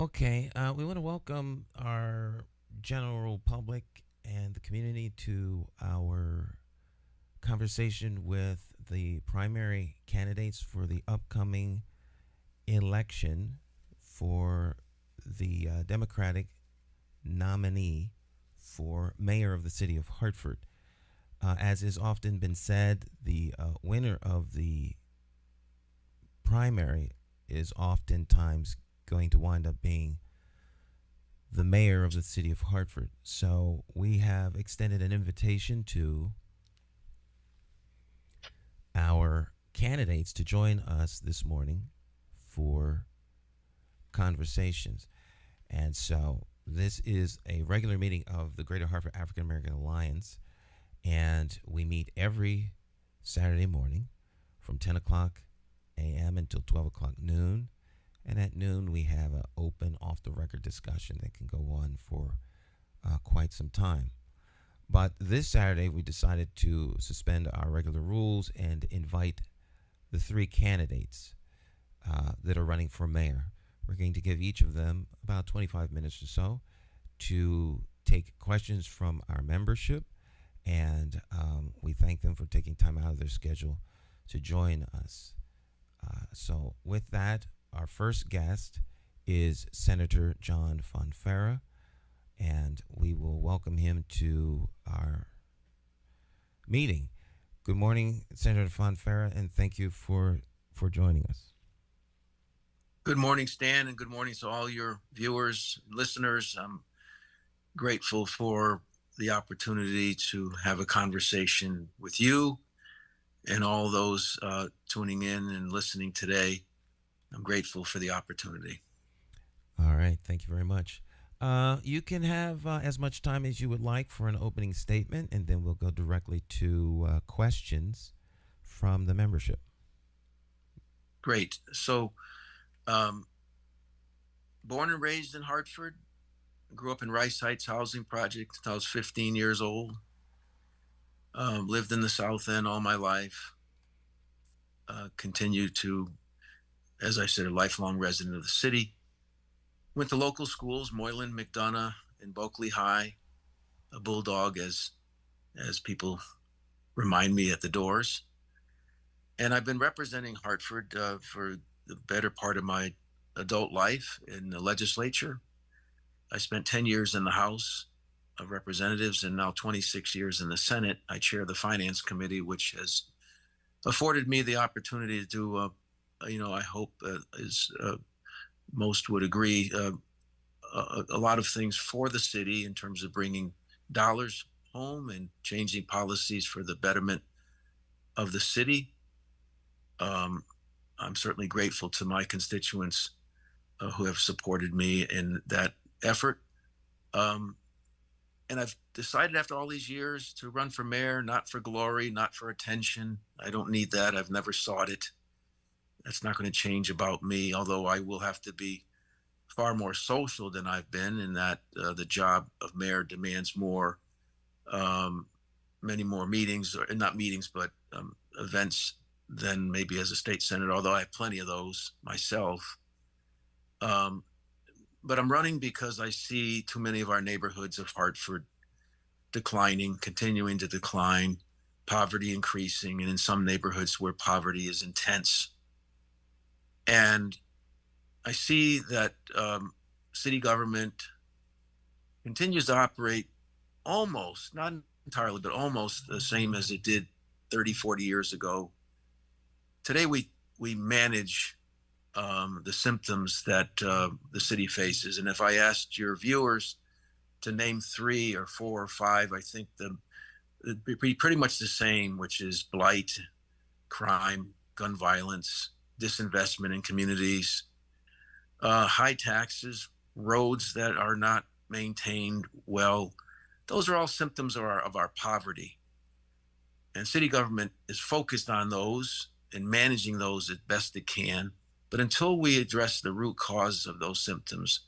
Okay, we want to welcome our general public and the community to our conversation with the primary candidates for the upcoming election for the Democratic nominee for mayor of the city of Hartford. As has often been said, the winner of the primary is oftentimes going to wind up being the mayor of the city of Hartford. So we have extended an invitation to our candidates to join us this morning for conversations. And so this is a regular meeting of the Greater Hartford African American Alliance, and we meet every Saturday morning from 10 o'clock a.m. until 12 o'clock noon. And at noon, we have an open, off the record discussion that can go on for quite some time. But this Saturday, we decided to suspend our regular rules and invite the three candidates that are running for mayor. We're going to give each of them about 25 minutes or so to take questions from our membership. And we thank them for taking time out of their schedule to join us. So, with that, our first guest is Senator John Fonfara, and we will welcome him to our meeting. Good morning, Senator Fonfara, and thank you for joining us. Good morning, Stan, and good morning to all your viewers, listeners. I'm grateful for the opportunity to have a conversation with you and all those tuning in and listening today. I'm grateful for the opportunity. All right, thank you very much. You can have as much time as you would like for an opening statement, and then we'll go directly to questions from the membership. Great. So, born and raised in Hartford, grew up in Rice Heights Housing Project until I was 15 years old. Lived in the South End all my life. Continued to, as I said, a lifelong resident of the city. Went to local schools, Moylan, McDonough, and Bulkley High, a bulldog, as people remind me at the doors. And I've been representing Hartford for the better part of my adult life in the legislature. I spent 10 years in the House of Representatives and now 26 years in the Senate. I chair the Finance Committee, which has afforded me the opportunity to do, I hope, as most would agree, a lot of things for the city in terms of bringing dollars home and changing policies for the betterment of the city. I'm certainly grateful to my constituents who have supported me in that effort. And I've decided after all these years to run for mayor, not for glory, not for attention. I don't need that. I've never sought it. That's not going to change about me, although I will have to be far more social than I've been, in that the job of mayor demands more, many more meetings, or not meetings, but events than maybe as a state senator, although I have plenty of those myself. But I'm running because I see too many of our neighborhoods of Hartford declining, continuing to decline, poverty increasing, and in some neighborhoods where poverty is intense. And I see that city government continues to operate almost, not entirely, but almost the same as it did 30, 40 years ago. Today, we manage the symptoms that the city faces. And if I asked your viewers to name 3 or 4 or 5, I think it'd be pretty much the same, which is blight, crime, gun violence, disinvestment in communities, high taxes, roads that are not maintained well. Those are all symptoms of our poverty. And city government is focused on those and managing those as best it can. But until we address the root cause of those symptoms,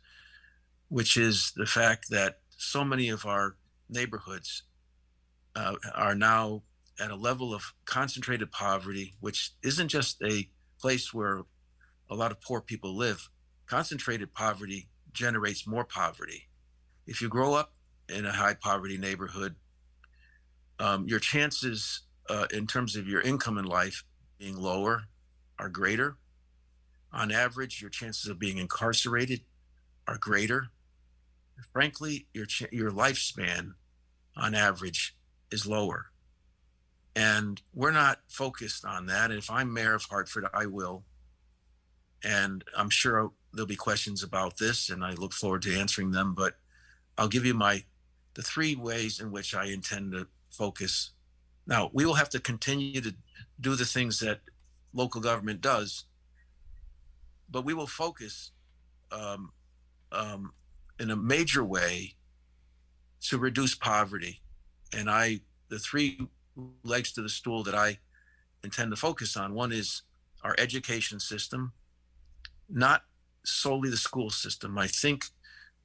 which is the fact that so many of our neighborhoods are now at a level of concentrated poverty, which isn't just a place where a lot of poor people live. Concentrated poverty generates more poverty. If you grow up in a high poverty neighborhood, your chances in terms of your income in life being lower are greater. On average, your chances of being incarcerated are greater. Frankly, your lifespan on average is lower. And we're not focused on that. And if I'm mayor of Hartford, I will. And I'm sure there'll be questions about this, and I look forward to answering them. But I'll give you the 3 ways in which I intend to focus. Now, we will have to continue to do the things that local government does, but we will focus in a major way to reduce poverty. And the 3 legs to the stool that I intend to focus on, one is our education system, not solely the school system. I think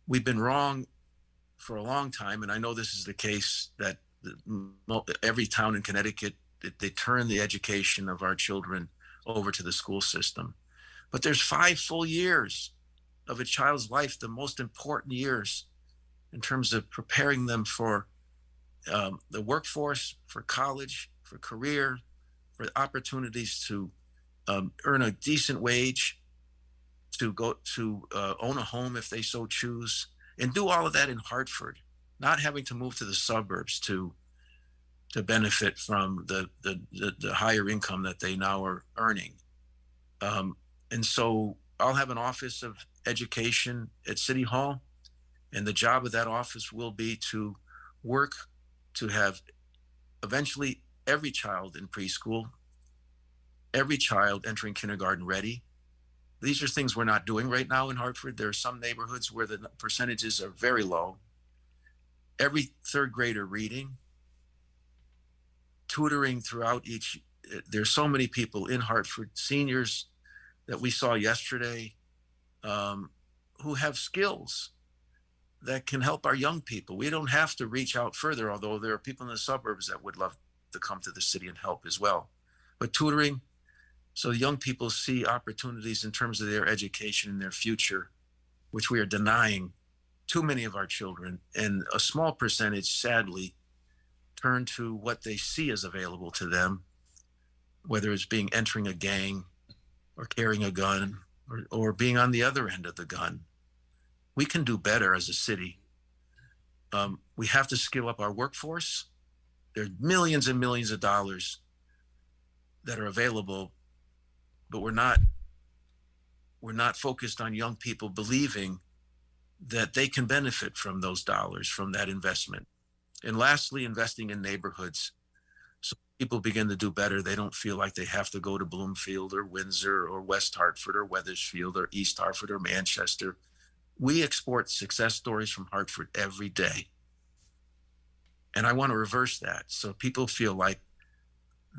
we've been wrong for a long time, and I know this is the case, that every town in Connecticut, they turn the education of our children over to the school system. But there's 5 full years of a child's life, the most important years in terms of preparing them for the workforce, for college, for career, for opportunities to earn a decent wage, to go to own a home if they so choose, and do all of that in Hartford, not having to move to the suburbs to benefit from the higher income that they now are earning. And so I'll have an office of education at City Hall, and the job of that office will be to work to have eventually every child in preschool, every child entering kindergarten ready. These are things we're not doing right now in Hartford. There are some neighborhoods where the percentages are very low. Every 3rd grader reading, tutoring throughout each. There's so many people in Hartford, seniors that we saw yesterday, who have skills that can help our young people. We don't have to reach out further, although there are people in the suburbs that would love to come to the city and help as well. But tutoring, so young people see opportunities in terms of their education and their future, which we are denying too many of our children. And a small percentage, sadly, turn to what they see as available to them, whether it's entering a gang or carrying a gun or being on the other end of the gun. We can do better as a city. We have to skill up our workforce. There are millions and millions of dollars that are available, but we're not focused on young people believing that they can benefit from those dollars, from that investment. And lastly, investing in neighborhoods. So people begin to do better. They don't feel like they have to go to Bloomfield or Windsor or West Hartford or Wethersfield or East Hartford or Manchester. We export success stories from Hartford every day. And I want to reverse that, so people feel like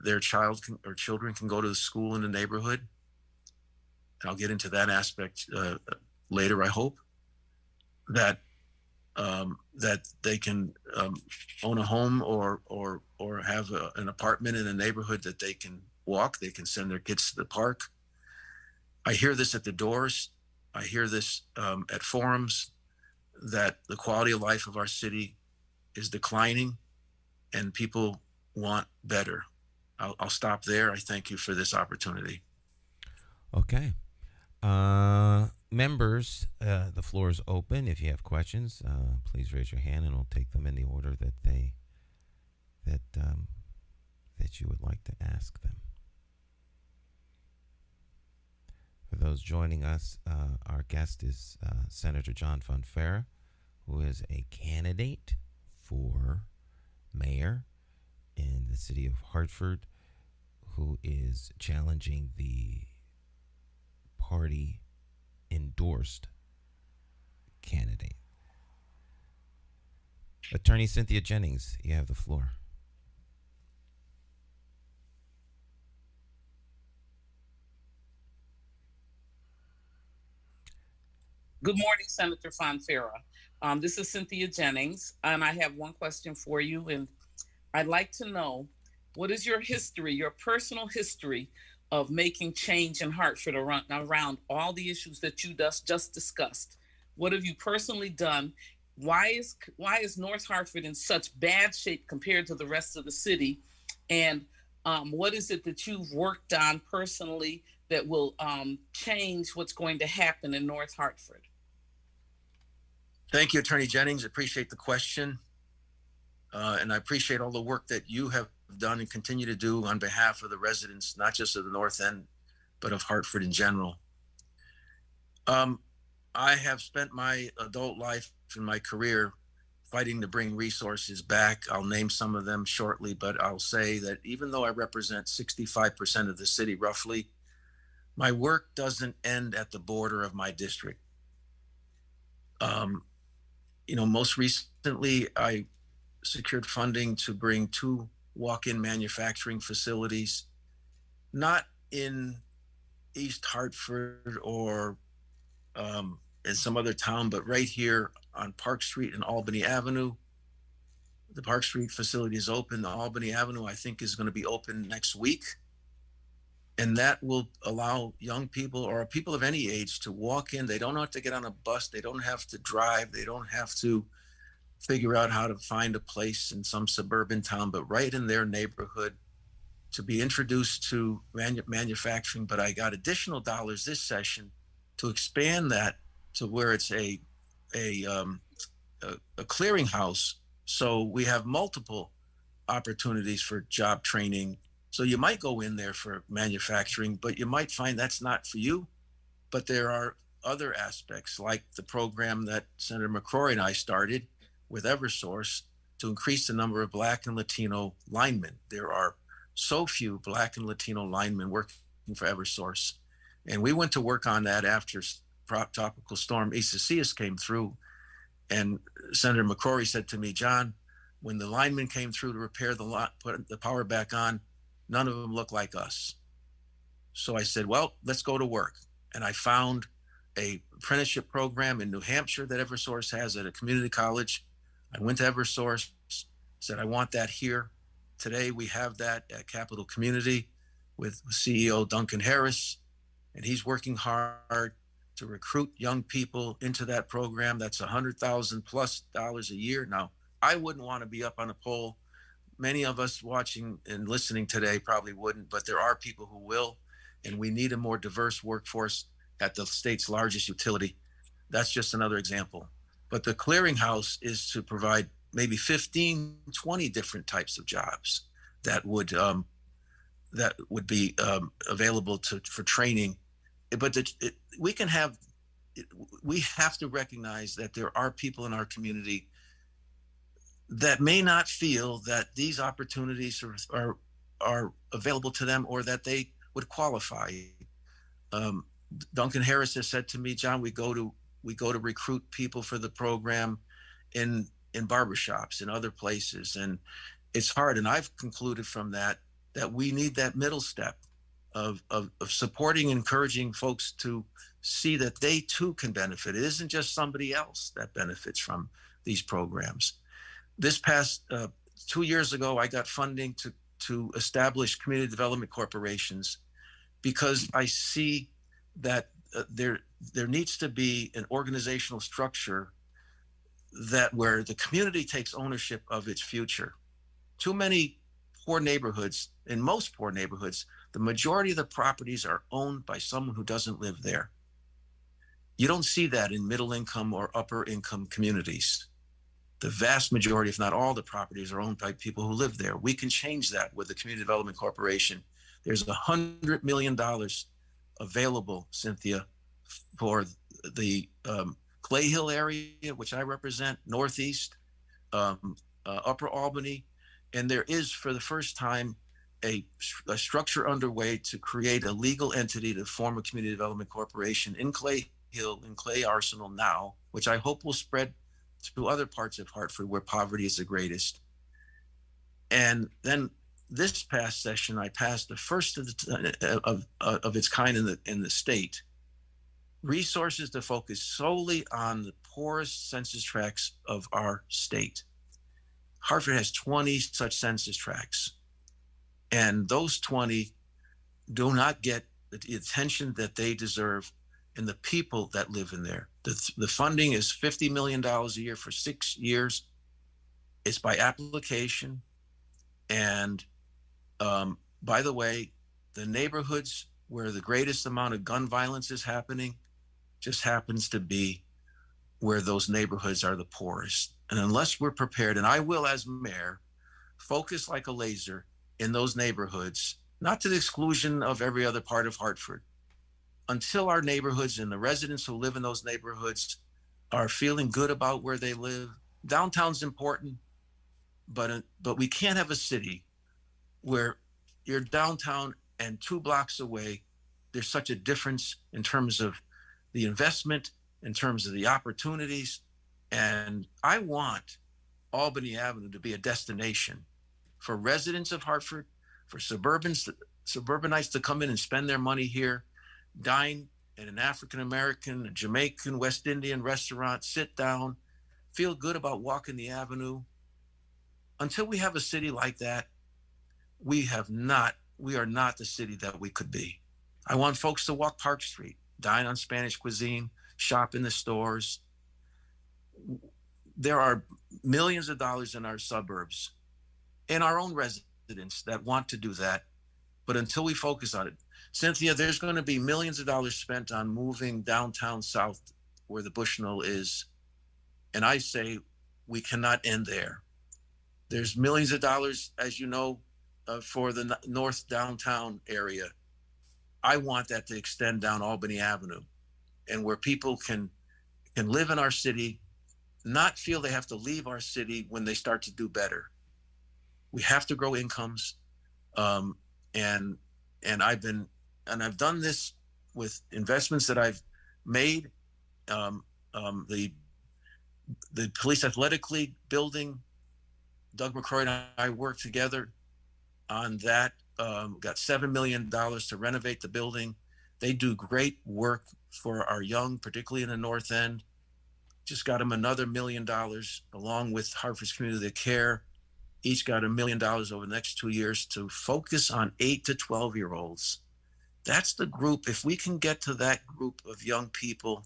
their children can go to the school in the neighborhood. And I'll get into that aspect later, I hope, that they can own a home or have an apartment in a neighborhood that they can walk. They can send their kids to the park. I hear this at the doors. I hear this at forums, that the quality of life of our city is declining and people want better. I'll stop there. I thank you for this opportunity. Okay. Members, the floor is open. If you have questions, please raise your hand and I'll take them in the order that that you would like to ask them. For those joining us, our guest is Senator John Fonfara, who is a candidate for mayor in the city of Hartford, who is challenging the party endorsed candidate. Attorney Cynthia Jennings, you have the floor. Good morning, Senator Fonfara. This is Cynthia Jennings, and I have one question for you. And I'd like to know, what is your history, your personal history of making change in Hartford around all the issues that you just discussed? What have you personally done? Why is North Hartford in such bad shape compared to the rest of the city? And what is it that you've worked on personally that will change what's going to happen in North Hartford? Thank you, Attorney Jennings. Appreciate the question. And I appreciate all the work that you have done and continue to do on behalf of the residents, not just of the North End, but of Hartford in general. I have spent my adult life and my career fighting to bring resources back. I'll name some of them shortly, but I'll say that even though I represent 65% of the city roughly, my work doesn't end at the border of my district. Most recently, I secured funding to bring 2 walk-in manufacturing facilities, not in East Hartford or in some other town, but right here on Park Street and Albany Avenue. The Park Street facility is open. The Albany Avenue, I think, is going to be open next week. And that will allow young people or people of any age to walk in. They don't have to get on a bus. They don't have to drive. They don't have to figure out how to find a place in some suburban town, but right in their neighborhood to be introduced to manufacturing. But I got additional dollars this session to expand that to where it's a clearinghouse. So we have multiple opportunities for job training. So you might go in there for manufacturing, but you might find that's not for you. But there are other aspects like the program that Senator McCrory and I started with Eversource to increase the number of Black and Latino linemen. There are so few Black and Latino linemen working for Eversource. And we went to work on that after Tropical Storm Isaias came through. And Senator McCrory said to me, John, when the linemen came through to repair put the power back on, none of them looked like us. So I said, well, let's go to work. And I found a apprenticeship program in New Hampshire that Eversource has at a community college. I went to Eversource, said, I want that here. Today we have that at Capital Community with CEO Duncan Harris, and he's working hard to recruit young people into that program. That's $100,000 plus a year. Now, I wouldn't want to be up on a pole. Many of us watching and listening today probably wouldn't, but there are people who will, and we need a more diverse workforce at the state's largest utility. That's just another example. But the clearinghouse is to provide maybe 15, 20 different types of jobs that would be available for training. But we have to recognize that there are people in our community that may not feel that these opportunities are available to them or that they would qualify. Duncan Harris has said to me, John, we go to recruit people for the program in barbershops and other places, and it's hard. And I've concluded from that we need that middle step of supporting, encouraging folks to see that they too can benefit. It isn't just somebody else that benefits from these programs. This past 2 years ago, I got funding to establish community development corporations because I see that there needs to be an organizational structure where the community takes ownership of its future. Too many poor neighborhoods, in most poor neighborhoods, the majority of the properties are owned by someone who doesn't live there. You don't see that in middle income or upper income communities. The vast majority, if not all, the properties are owned by people who live there. We can change that with the Community Development Corporation. There's $100 million available, Cynthia, for the Clay Hill area, which I represent, Northeast, Upper Albany. And there is, for the first time, a structure underway to create a legal entity to form a community development corporation in Clay Hill, in Clay Arsenal now, which I hope will spread to other parts of Hartford where poverty is the greatest. And then this past session, I passed the first of its kind in the state, resources to focus solely on the poorest census tracts of our state. Hartford has 20 such census tracts, and those 20 do not get the attention that they deserve, and the people that live in there The funding is $50 million a year for 6 years. It's by application. And by the way, the neighborhoods where the greatest amount of gun violence is happening just happens to be where those neighborhoods are the poorest. And unless we're prepared, and I will as mayor, focus like a laser in those neighborhoods, not to the exclusion of every other part of Hartford, until our neighborhoods and the residents who live in those neighborhoods are feeling good about where they live. Downtown's important, but we can't have a city where you're downtown and 2 blocks away, there's such a difference in terms of the investment, in terms of the opportunities. And I want Albany Avenue to be a destination for residents of Hartford, for suburbanites to come in and spend their money here, dine at an African-American, a Jamaican, West Indian restaurant, sit down, feel good about walking the avenue. Until we have a city like that, we are not the city that we could be. I want folks to walk Park Street, dine on Spanish cuisine, shop in the stores. There are millions of dollars in our suburbs and our own residents that want to do that. But until we focus on it, Cynthia, there's going to be millions of dollars spent on moving downtown south where the Bushnell is. And I say we cannot end there. There's millions of dollars, as you know, for the north downtown area. I want that to extend down Albany Avenue, and where people can live in our city, not feel they have to leave our city when they start to do better. We have to grow incomes, and I've done this with investments that I've made. The Police Athletic League building, Doug McCrory and I worked together on that. Got $7 million to renovate the building. They do great work for our young, particularly in the North End. Just got them another $1 million along with Hartford's Community Care. Each got $1 million over the next 2 years to focus on 8 to 12-year-olds. That's the group. If we can get to that group of young people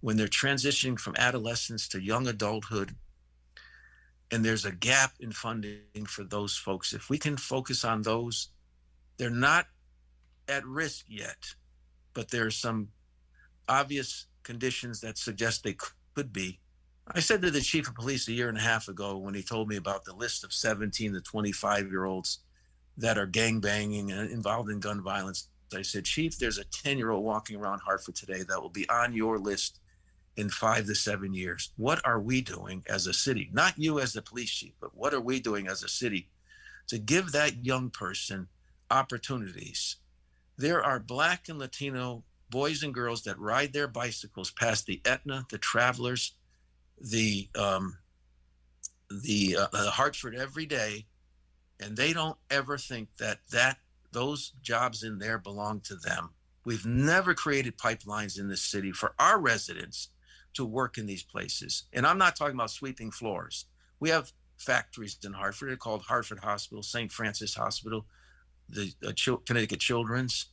when they're transitioning from adolescence to young adulthood, and there's a gap in funding for those folks, if we can focus on those, they're not at risk yet, but there are some obvious conditions that suggest they could be. I said to the chief of police a year and a half ago when he told me about the list of 17 to 25-year-olds that are gangbanging and involved in gun violence, I said, Chief, there's a 10-year-old walking around Hartford today that will be on your list in 5 to 7 years. What are we doing as a city? Not you as the police chief, but what are we doing as a city to give that young person opportunities? There are Black and Latino boys and girls that ride their bicycles past the Etna, the Travelers, the Hartford every day, and they don't ever think that those jobs in there belong to them. We've never created pipelines in this city for our residents to work in these places. And I'm not talking about sweeping floors. We have factories in Hartford. They're called Hartford Hospital, St. Francis Hospital, the Connecticut Children's.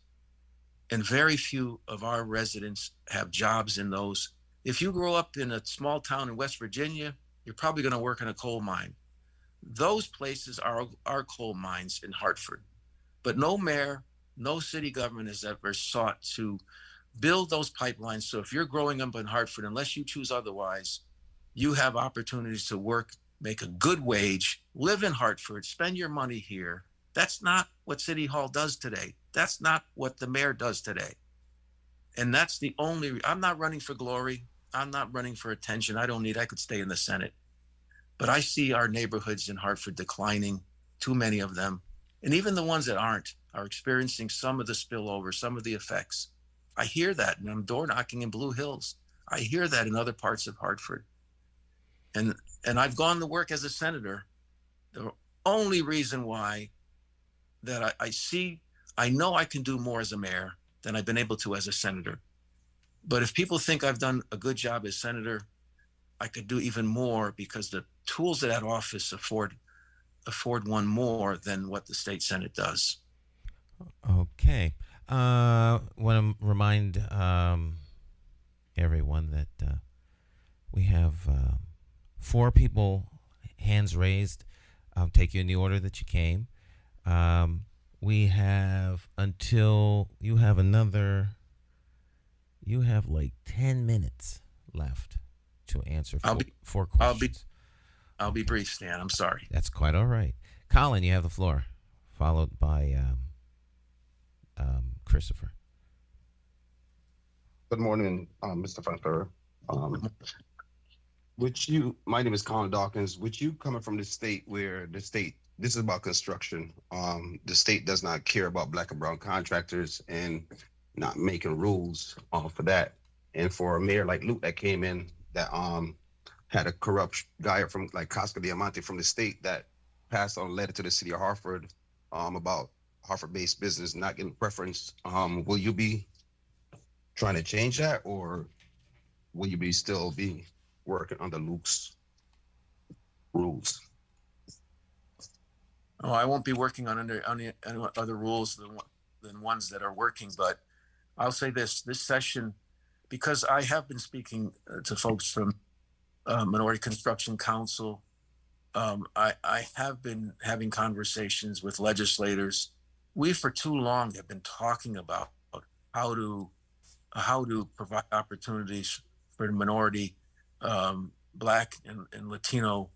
And very few of our residents have jobs in those. If you grow up in a small town in West Virginia, you're probably going to work in a coal mine. Those places are our coal mines in Hartford. But no mayor, no city government has ever sought to build those pipelines. So if you're growing up in Hartford, unless you choose otherwise, you have opportunities to work, make a good wage, live in Hartford, spend your money here. That's not what City Hall does today. That's not what the mayor does today. And that's the only, I'm not running for glory. I'm not running for attention. I could stay in the Senate. But I see our neighborhoods in Hartford declining, too many of them. And even the ones that aren't are experiencing some of the spillover, some of the effects. I hear that, and I'm door knocking in Blue Hills. I hear that in other parts of Hartford. And I've gone to work as a senator. The only reason why that I know I can do more as a mayor than I've been able to as a senator. But if people think I've done a good job as senator, I could do even more because the tools of that office afford one more than what the state Senate does. Okay. Want to remind everyone that we have 4 people, hands raised. I'll take you in the order that you came. We have until you have like 10 minutes left to answer 4 questions. I'll be brief, Stan. I'm sorry. That's quite all right. Colin, you have the floor, followed by Christopher. Good morning, Mr. Fonfara. My name is Colin Dawkins. You coming from the state where this is about construction. The state does not care about Black and brown contractors and not making rules for that. And for a mayor like Luke that came in that had a corrupt guy from like Casca Diamante from the state that passed on a letter to the city of Hartford about Hartford-based business not getting preference. Will you be trying to change that, or will you still be working under Luke's rules? Oh, I won't be working on any other rules than ones that are working. But I'll say this session, because I have been speaking to folks from Minority Construction Council. I have been having conversations with legislators. We for too long have been talking about how to provide opportunities for the minority, Black and Latino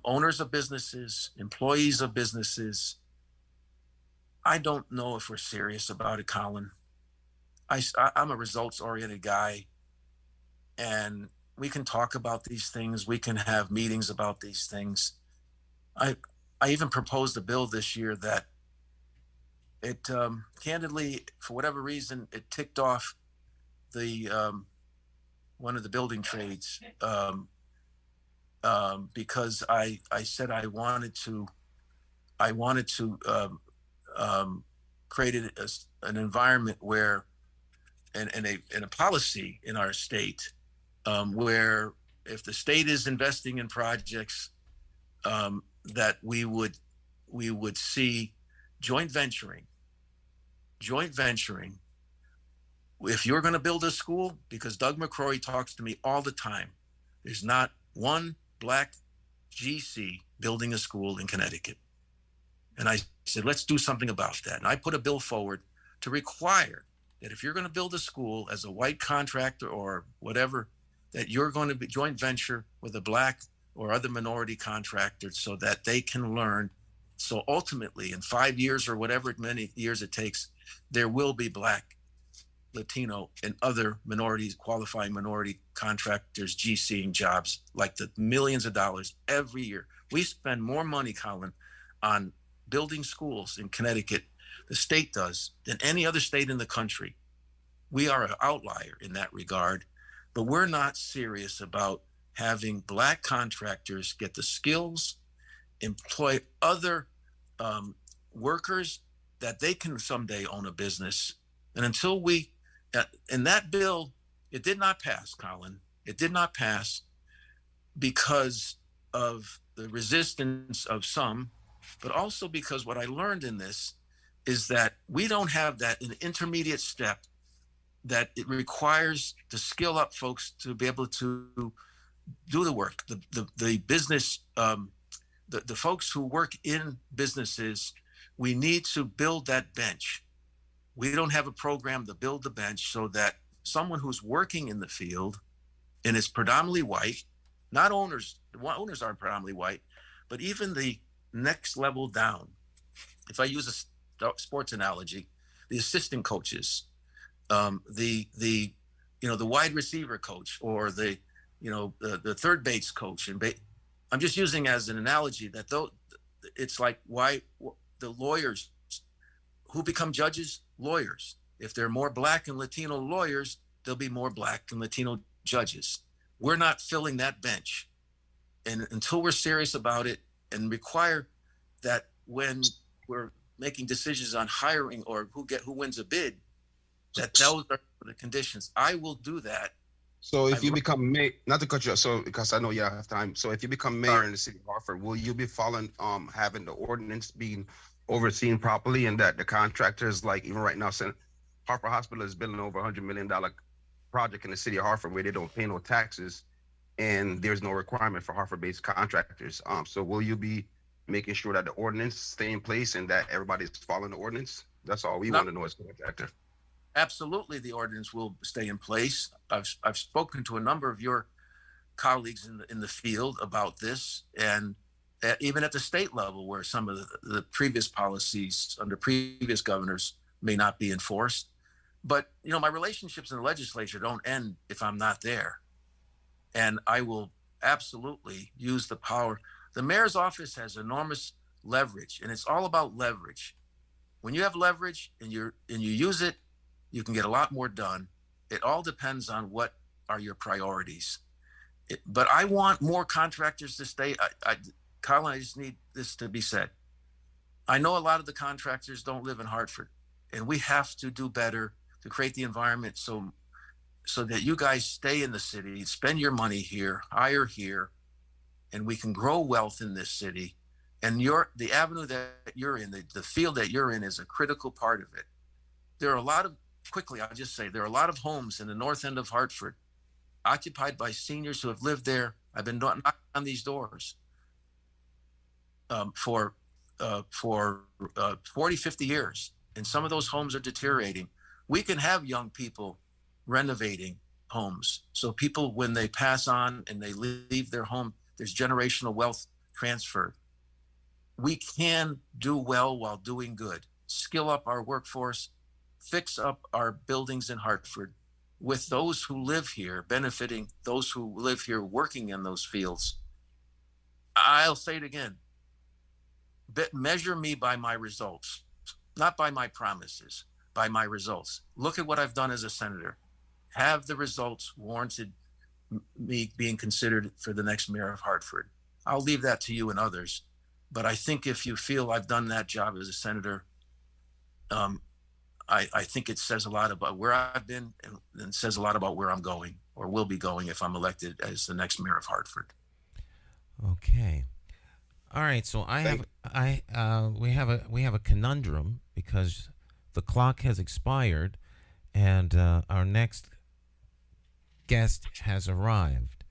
owners of businesses, employees of businesses. I don't know if we're serious about it, Colin. I'm a results-oriented guy, and we can talk about these things. We can have meetings about these things. I even proposed a bill this year that it candidly, for whatever reason, it ticked off the one of the building trades because I said I wanted to create an environment where and a policy in our state where if the state is investing in projects that we would see joint venturing. If you're going to build a school, because Doug McCrory talks to me all the time, there's not one Black GC building a school in Connecticut. And I said, let's do something about that. And I put a bill forward to require that if you're going to build a school as a white contractor or whatever, that you're going to be joint venture with a Black or other minority contractor so that they can learn. So ultimately, in 5 years or whatever many years it takes, there will be Black, Latino, and other minorities, qualifying minority contractors, GCing jobs, like the millions of dollars every year. We spend more money, Colin, on building schools in Connecticut, the state does, than any other state in the country. We are an outlier in that regard, but we're not serious about having Black contractors get the skills, employ other workers that they can someday own a business. And until we, and that bill, it did not pass, Colin. It did not pass because of the resistance of some, but also because what I learned in this is that we don't have that an intermediate step that it requires to skill up folks to be able to do the work. The business, the folks who work in businesses, we need to build that bench. We don't have a program to build the bench so that someone who's working in the field and is predominantly white, not owners, owners aren't predominantly white, but even the next level down. If I use a sports analogy, the assistant coaches, the wide receiver coach, or the third base coach, and I'm just using as an analogy that though it's like why the lawyers who become judges, lawyers. If there are more Black and Latino lawyers, there'll be more Black and Latino judges. We're not filling that bench, and until we're serious about it and require that when we're making decisions on hiring or who wins a bid, that those are the conditions. I will do that. So if you become mayor, not to cut you off, so because I know you have time. So if you become mayor in the city of Hartford, will you be following having the ordinance being overseen properly, and that the contractors, like even right now, Hartford Hospital is building over $100 million project in the city of Hartford where they don't pay no taxes, and there's no requirement for Hartford-based contractors. So will you be making sure that the ordinance stay in place and that everybody's following the ordinance? That's all we want to know as contractor. Absolutely, the ordinance will stay in place. I've spoken to a number of your colleagues in the field about this, and even at the state level, where some of the previous policies under previous governors may not be enforced. But my relationships in the legislature don't end if I'm not there, and I will absolutely use the power. The mayor's office has enormous leverage, and it's all about leverage. When you have leverage and you use it, you can get a lot more done. It all depends on what are your priorities. But I want more contractors to stay. Colin, I just need this to be said. I know a lot of the contractors don't live in Hartford, and we have to do better to create the environment so that you guys stay in the city, spend your money here, hire here, and we can grow wealth in this city. And the avenue that you're in, the field that you're in, is a critical part of it. There are a lot of, quickly, I'll just say, there are a lot of homes in the north end of Hartford occupied by seniors who have lived there. I've been knocking on these doors for 40, 50 years. And some of those homes are deteriorating. We can have young people renovating homes. So people, when they pass on and they leave their home, there's generational wealth transfer. We can do well while doing good. Skill up our workforce, fix up our buildings in Hartford, with those who live here benefiting, those who live here working in those fields. I'll say it again. Measure me by my results, not by my promises, by my results. Look at what I've done as a senator. Have the results warranted me being considered for the next mayor of Hartford? I'll leave that to you and others. But I think if you feel I've done that job as a senator, I think it says a lot about where I've been and says a lot about where I'm going or will be going if I'm elected as the next mayor of Hartford. Okay. All right. So we have a conundrum because the clock has expired and our next guest has arrived.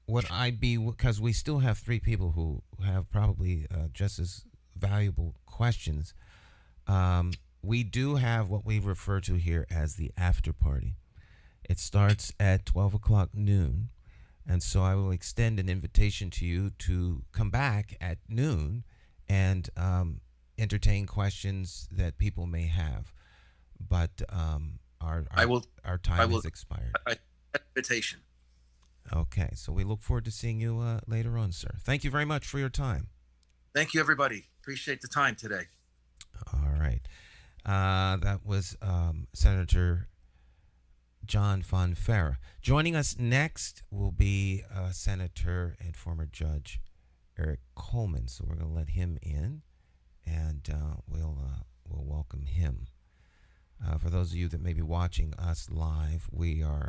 Because we still have three people who have probably just as valuable questions. We do have what we refer to here as the after party. It starts at 12 o'clock noon. And so I will extend an invitation to you to come back at noon and entertain questions that people may have. But our time has expired. Invitation. Okay, so we look forward to seeing you later on, sir. Thank you very much for your time. Thank you, everybody. Appreciate the time today. All right. That was Senator John Fonfara. Joining us next will be Senator and former Judge Eric Coleman. So we're going to let him in, and we'll welcome him. For those of you that may be watching us live,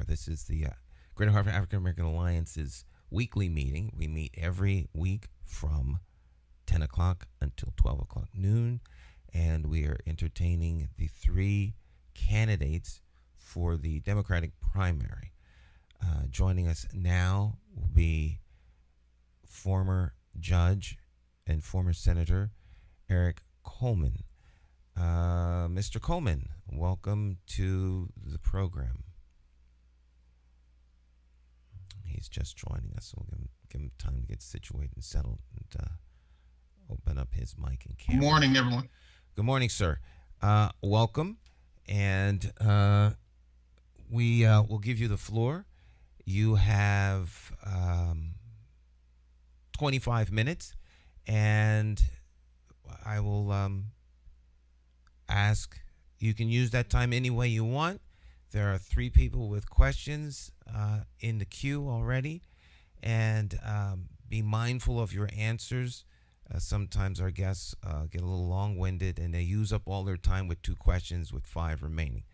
this is the Greater Hartford African American Alliance's weekly meeting. We meet every week from 10 o'clock until 12 o'clock noon, and we are entertaining the three candidates for the Democratic primary. Joining us now will be former Judge and former Senator Eric Coleman. Mr. Coleman, welcome to the program. He's just joining us, so we'll give him time to get situated and settled and open up his mic and camera. Good morning, everyone. Good morning, sir. Welcome, and we will give you the floor. You have 25 minutes, and I will ask. You can use that time any way you want. There are three people with questions in the queue already, and be mindful of your answers. Sometimes our guests get a little long-winded, and they use up all their time with two questions with 5 remaining.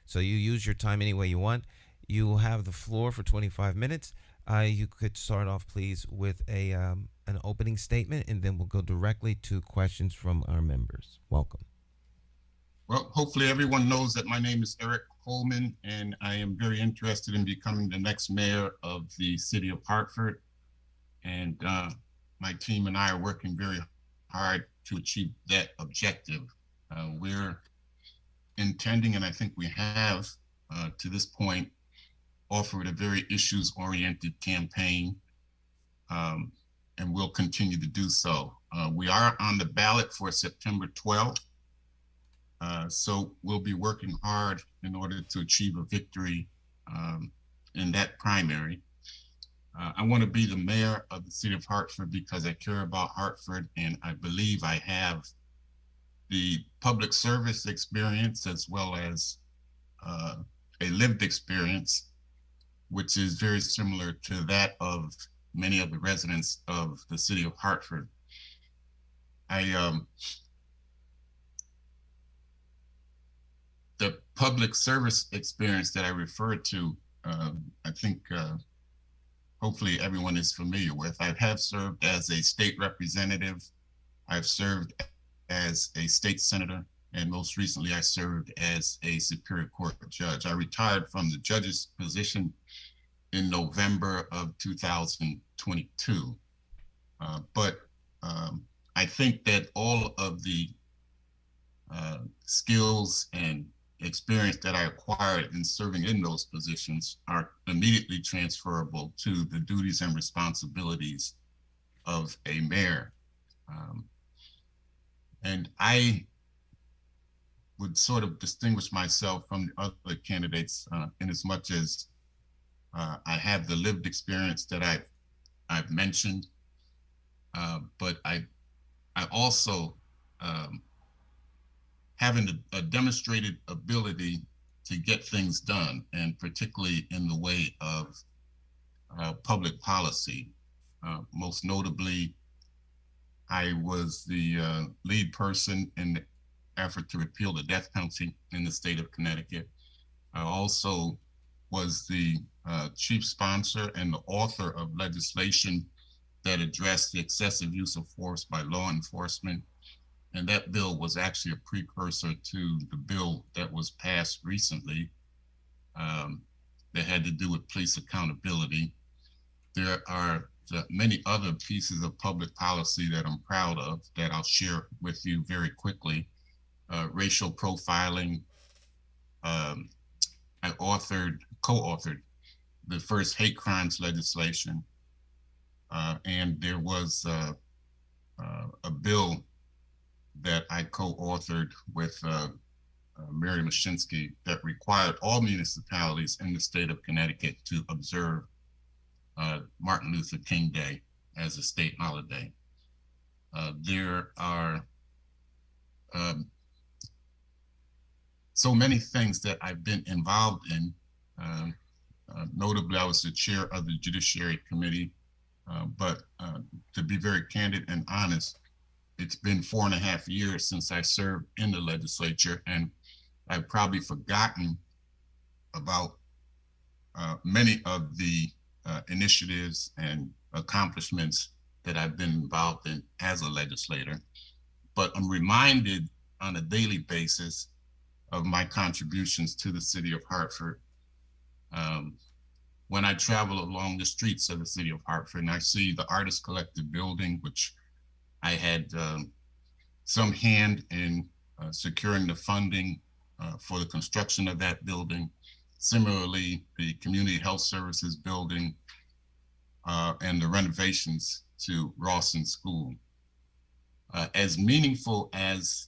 So you use your time any way you want. You will have the floor for 25 minutes. You could start off, please, with an opening statement, and then we'll go directly to questions from our members. Welcome. Well, hopefully everyone knows that my name is Eric Coleman, and I am very interested in becoming the next mayor of the city of Hartford. And my team and I are working very hard to achieve that objective. We're intending, and I think we have to this point, offered a very issues-oriented campaign, and we'll continue to do so. We are on the ballot for September 12th. So we'll be working hard in order to achieve a victory in that primary. I want to be the mayor of the city of Hartford because I care about Hartford, and I believe I have the public service experience as well as a lived experience, which is very similar to that of many of the residents of the city of Hartford. The public service experience that I referred to, I think hopefully everyone is familiar with. I have served as a state representative. I've served as a state senator, and most recently I served as a Superior Court judge. I retired from the judge's position in November of 2022. But I think that all of the skills and experience that I acquired in serving in those positions are immediately transferable to the duties and responsibilities of a mayor. And I would sort of distinguish myself from the other candidates in as much as I have the lived experience that I've mentioned, but I also having a demonstrated ability to get things done, and particularly in the way of public policy. Most notably, I was the lead person in the effort to repeal the death penalty in the state of Connecticut. I also was the chief sponsor and the author of legislation that addressed the excessive use of force by law enforcement. And that bill was actually a precursor to the bill that was passed recently that had to do with police accountability. There are many other pieces of public policy that I'm proud of that I'll share with you very quickly. Racial profiling. I co-authored the first hate crimes legislation. And there was a bill that I co-authored with Mary Mashinsky that required all municipalities in the state of Connecticut to observe Martin Luther King Day as a state holiday. There are so many things that I've been involved in. Notably, I was the chair of the Judiciary Committee, but to be very candid and honest, it's been 4.5 years since I served in the legislature, and I've probably forgotten about many of the initiatives and accomplishments that I've been involved in as a legislator. But I'm reminded on a daily basis of my contributions to the city of Hartford. When I travel along the streets of the city of Hartford and I see the Artists Collective building, which I had some hand in securing the funding for the construction of that building. Similarly, the Community Health Services building and the renovations to Rawson School. As meaningful as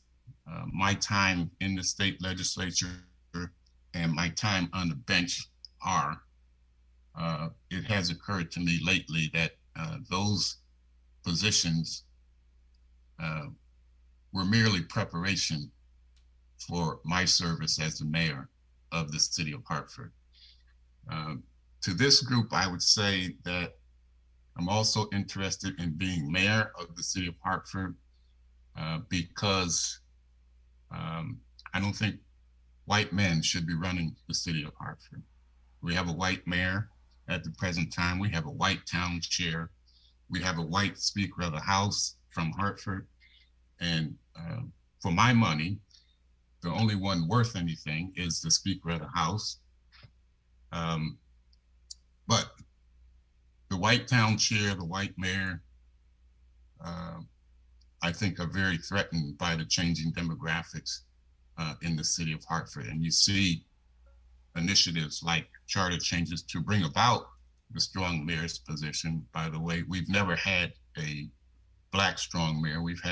my time in the state legislature and my time on the bench are, it has occurred to me lately that those positions were merely preparation for my service as the mayor of the city of Hartford. To this group, I would say that I'm also interested in being mayor of the city of Hartford because I don't think white men should be running the city of Hartford. We have a white mayor at the present time. We have a white town chair. We have a white Speaker of the House from Hartford. And for my money, the only one worth anything is the Speaker of the House. But the white town chair, the white mayor, I think are very threatened by the changing demographics in the city of Hartford. And you see initiatives like charter changes to bring about the strong mayor's position. By the way, we've never had a Black strong mayor. We've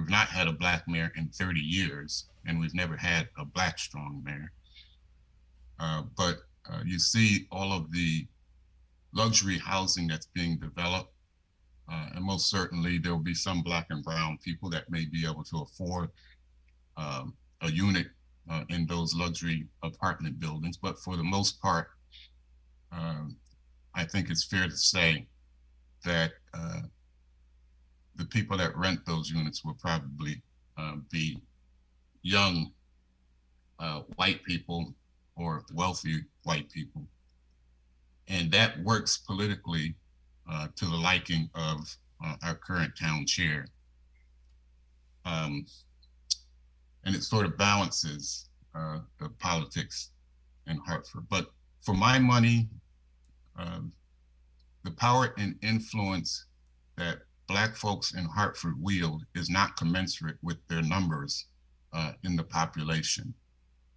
not had a Black mayor in 30 years, and we've never had a Black strong mayor. But you see all of the luxury housing that's being developed. And most certainly there will be some Black and brown people that may be able to afford a unit in those luxury apartment buildings. But for the most part, I think it's fair to say that the people that rent those units will probably be young white people or wealthy white people. And that works politically to the liking of our current town chair. And it sort of balances the politics in Hartford. But for my money, the power and influence that Black folks in Hartford wield is not commensurate with their numbers in the population.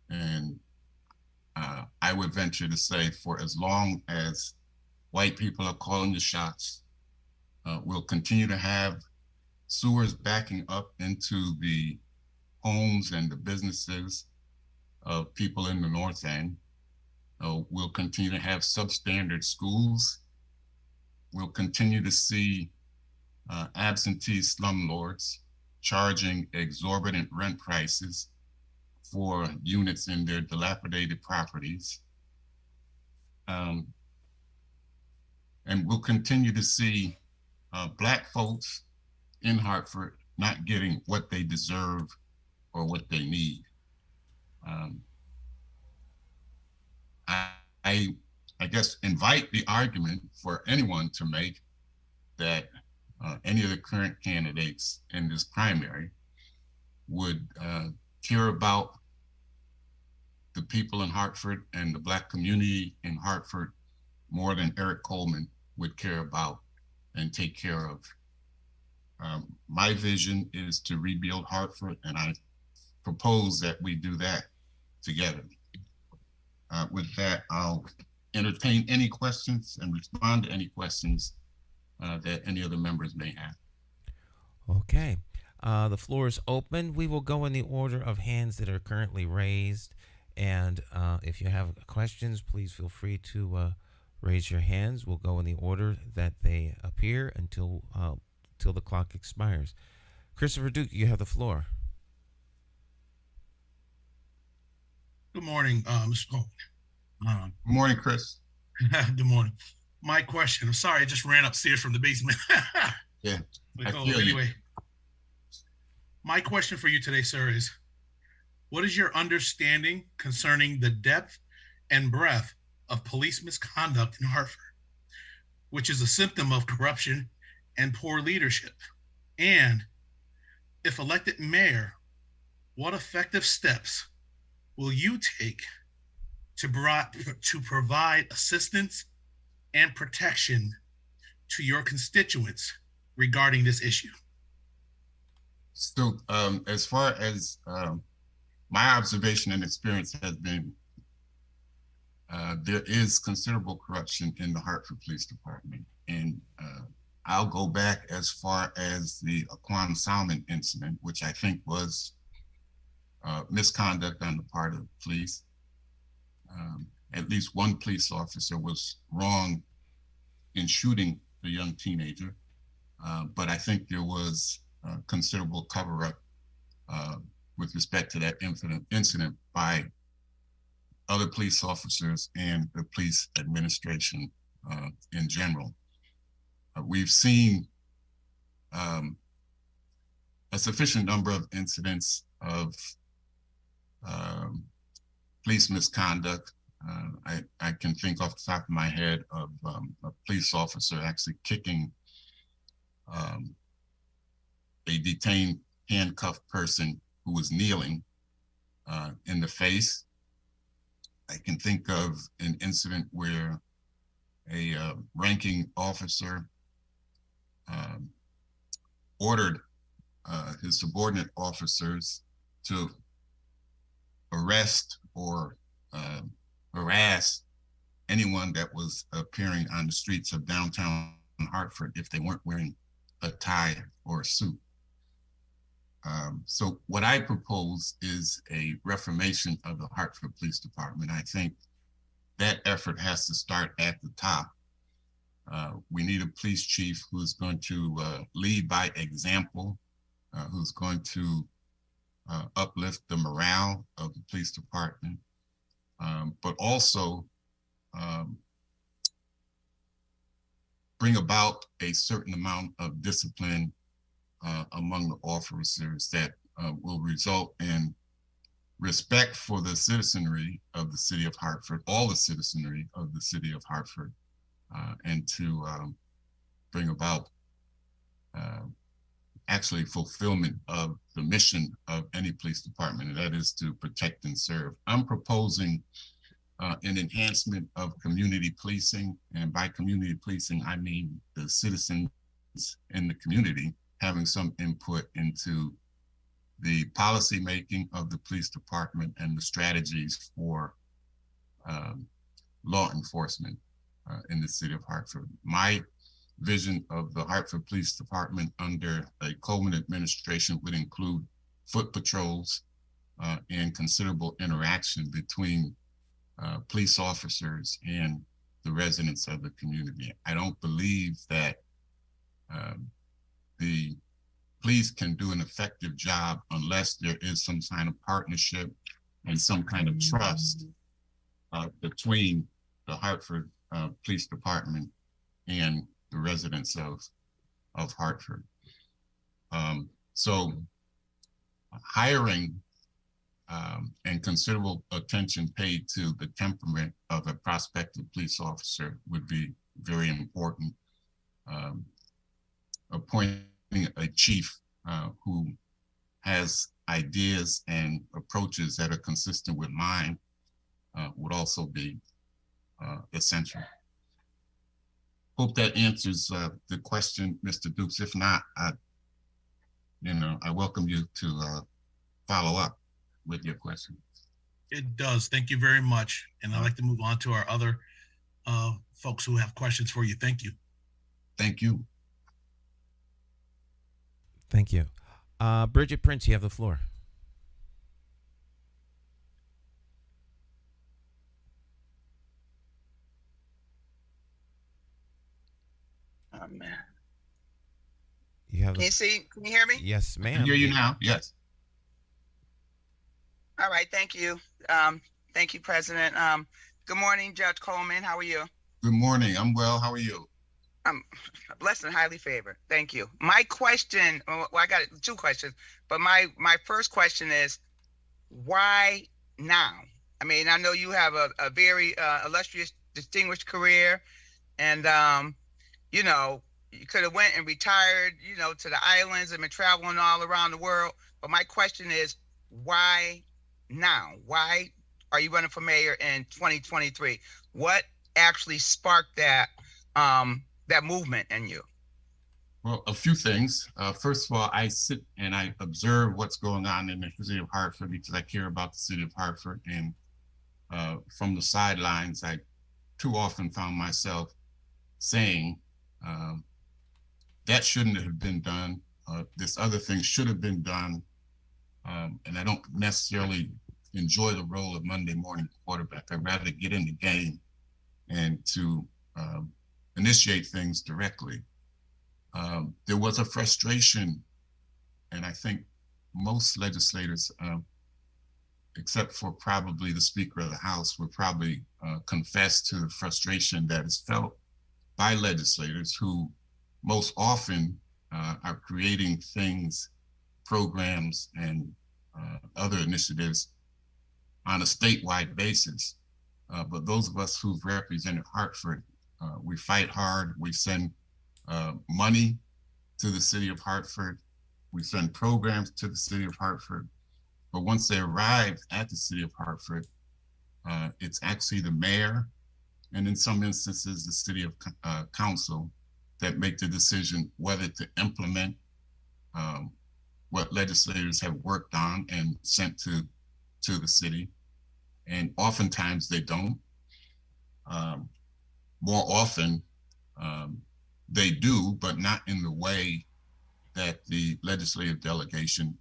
And I would venture to say, for as long as white people are calling the shots, we'll continue to have sewers backing up into the homes and the businesses of people in the North End. We'll continue to have substandard schools. We'll continue to see absentee slumlords charging exorbitant rent prices for units in their dilapidated properties. And we'll continue to see Black folks in Hartford not getting what they deserve or what they need. I guess invite the argument for anyone to make that any of the current candidates in this primary would care about the people in Hartford and the Black community in Hartford more than Eric Coleman would care about and take care of. My vision is to rebuild Hartford, and I propose that we do that together. With that, I'll entertain any questions and respond to any questions that any other members may have. Okay. The floor is open. We will go in the order of hands that are currently raised. And if you have questions, please feel free to raise your hands. We'll go in the order that they appear until the clock expires. Christopher Duke, you have the floor. Good morning, Mr. Coleman. Good morning, Chris. Good morning. My question, I'm sorry, I just ran upstairs from the basement. Yeah, anyway, my question for you today, sir, is what is your understanding concerning the depth and breadth of police misconduct in Hartford, which is a symptom of corruption and poor leadership? And if elected mayor, what effective steps will you take to provide assistance and protection to your constituents regarding this issue? So as far as my observation and experience has been, there is considerable corruption in the Hartford Police Department. And I'll go back as far as the Aquan Salmon incident, which I think was misconduct on the part of the police. At least one police officer was wrong in shooting the young teenager, but I think there was considerable cover-up with respect to that incident by other police officers and the police administration in general. We've seen a sufficient number of incidents of police misconduct. I can think off the top of my head of a police officer actually kicking a detained handcuffed person who was kneeling in the face. I can think of an incident where a ranking officer ordered his subordinate officers to arrest or harass anyone that was appearing on the streets of downtown Hartford if they weren't wearing a tie or a suit. So what I propose is a reformation of the Hartford Police Department. I think that effort has to start at the top. We need a police chief who's going to lead by example, who's going to uplift the morale of the police department, but also bring about a certain amount of discipline among the officers that will result in respect for the citizenry of the city of Hartford, all the citizenry of the city of Hartford, and to bring about actually fulfillment of the mission of any police department, and that is to protect and serve. I'm proposing an enhancement of community policing, and by community policing, I mean the citizens in the community having some input into the policy making of the police department and the strategies for law enforcement in the city of Hartford. My vision of the Hartford Police Department under a Coleman administration would include foot patrols and considerable interaction between police officers and the residents of the community. I don't believe that the police can do an effective job unless there is some kind of partnership and some kind of trust between the Hartford Police Department and the residents of Hartford. So hiring and considerable attention paid to the temperament of a prospective police officer would be very important. Appointing a chief who has ideas and approaches that are consistent with mine would also be essential. Hope that answers the question, Mr. Dukes. If not, I welcome you to follow up with your question. It does. Thank you very much. And I'd like to move on to our other folks who have questions for you. Thank you. Thank you. Thank you. Bridget Prince, you have the floor. Oh man. Can you see? Can you hear me? Yes, ma'am. I can hear you now. Yes. All right. Thank you. Thank you, President. Good morning, Judge Coleman. How are you? Good morning. I'm well. How are you? I'm blessed and highly favored. Thank you. My question, well, I got two questions, but my first question is, why now? I mean, I know you have a very illustrious, distinguished career, and you could have went and retired, to the islands and been traveling all around the world. But my question is, why now? Why are you running for mayor in 2023? What actually sparked that movement in you? Well, a few things. First of all, I sit and I observe what's going on in the city of Hartford because I care about the city of Hartford. And from the sidelines, I too often found myself saying, that shouldn't have been done. This other thing should have been done. And I don't necessarily enjoy the role of Monday morning quarterback. I'd rather get in the game and to initiate things directly. There was a frustration, and I think most legislators, except for probably the Speaker of the House, would probably confess to the frustration that is felt by legislators who most often are creating things, programs, and other initiatives on a statewide basis. But those of us who've represented Hartford, we fight hard. We send money to the city of Hartford. We send programs to the city of Hartford. But once they arrive at the city of Hartford, it's actually the mayor, and in some instances, the city of council that make the decision whether to implement what legislators have worked on and sent to the city. And oftentimes they don't. More often they do, but not in the way that the legislative delegation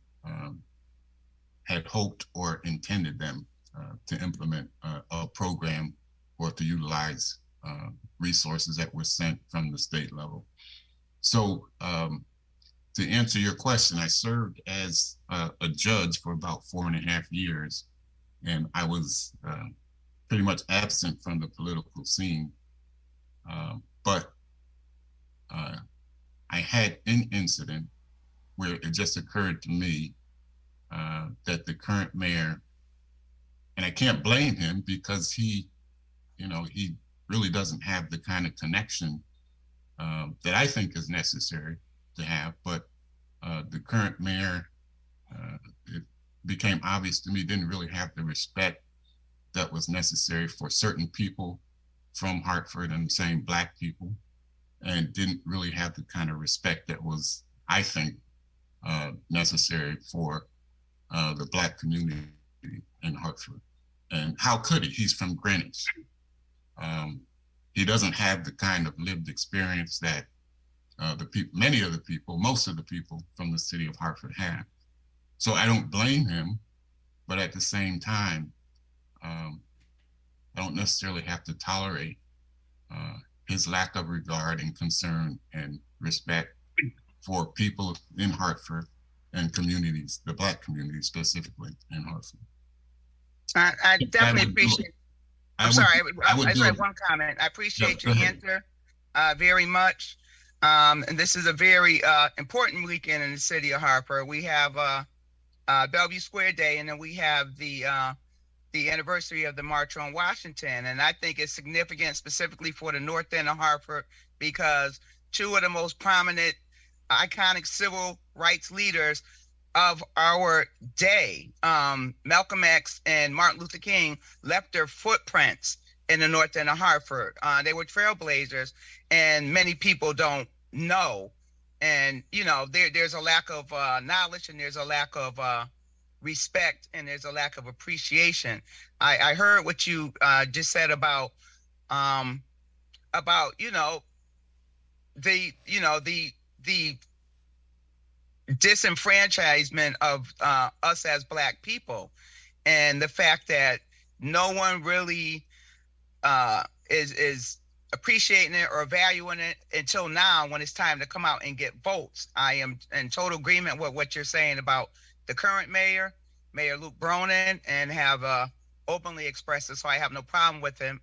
had hoped or intended them to implement a program or to utilize resources that were sent from the state level. So to answer your question, I served as a judge for about 4.5 years, and I was pretty much absent from the political scene. But I had an incident where it just occurred to me that the current mayor, and I can't blame him because he really doesn't have the kind of connection that I think is necessary to have. But the current mayor, it became obvious to me, didn't really have the respect that was necessary for certain people from Hartford, and saying Black people, and didn't really have the kind of respect that was, I think, necessary for the Black community in Hartford. And how could he? He's from Greenwich. He doesn't have the kind of lived experience that many of the people, most of the people from the city of Hartford have. So I don't blame him, but at the same time, I don't necessarily have to tolerate his lack of regard and concern and respect for people in Hartford and communities, the Black community specifically in Hartford. I definitely appreciate. I just have one comment. I appreciate your answer very much. And this is a very important weekend in the city of Hartford. We have Bellevue Square Day, and then we have the anniversary of the March on Washington. And I think it's significant specifically for the North End of Hartford because two of the most prominent, iconic civil rights leaders of our day, Malcolm X and Martin Luther King, left their footprints in the North End of Hartford. They were trailblazers, and many people don't know. And, there's a lack of knowledge, and there's a lack of respect, and there's a lack of appreciation. I heard what you just said about the disenfranchisement of us as Black people, and the fact that no one really is appreciating it or valuing it until now when it's time to come out and get votes. I am in total agreement with what you're saying about the current mayor, Mayor Luke Bronin, and have openly expressed it, so I have no problem with him.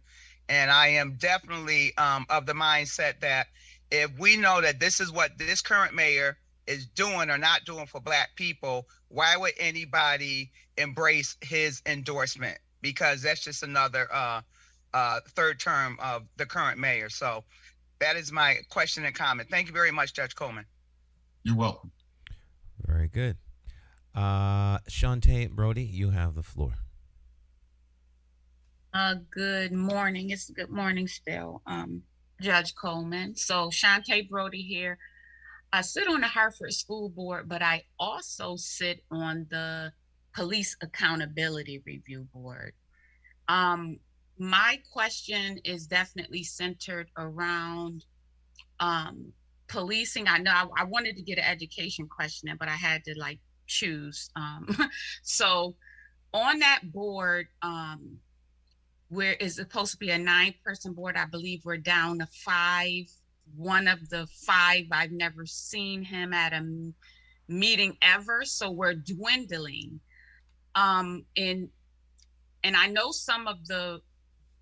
And I am definitely of the mindset that if we know that this is what this current mayor is doing or not doing for Black people, why would anybody embrace his endorsement? Because that's just another third term of the current mayor. So that is my question and comment. Thank you very much, Judge Coleman. You're welcome. Very good. Shantae Brody, you have the floor. Good morning. It's good morning still, Judge Coleman. So Shantae Brody here. I sit on the Hartford School Board, but I also sit on the Police Accountability Review Board. My question is definitely centered around policing. I know I wanted to get an education question in, but I had to choose. So on that board, where is supposed to be a 9-person board, I believe we're down to 5. One of the 5, I've never seen him at a meeting ever, so we're dwindling. And I know some of the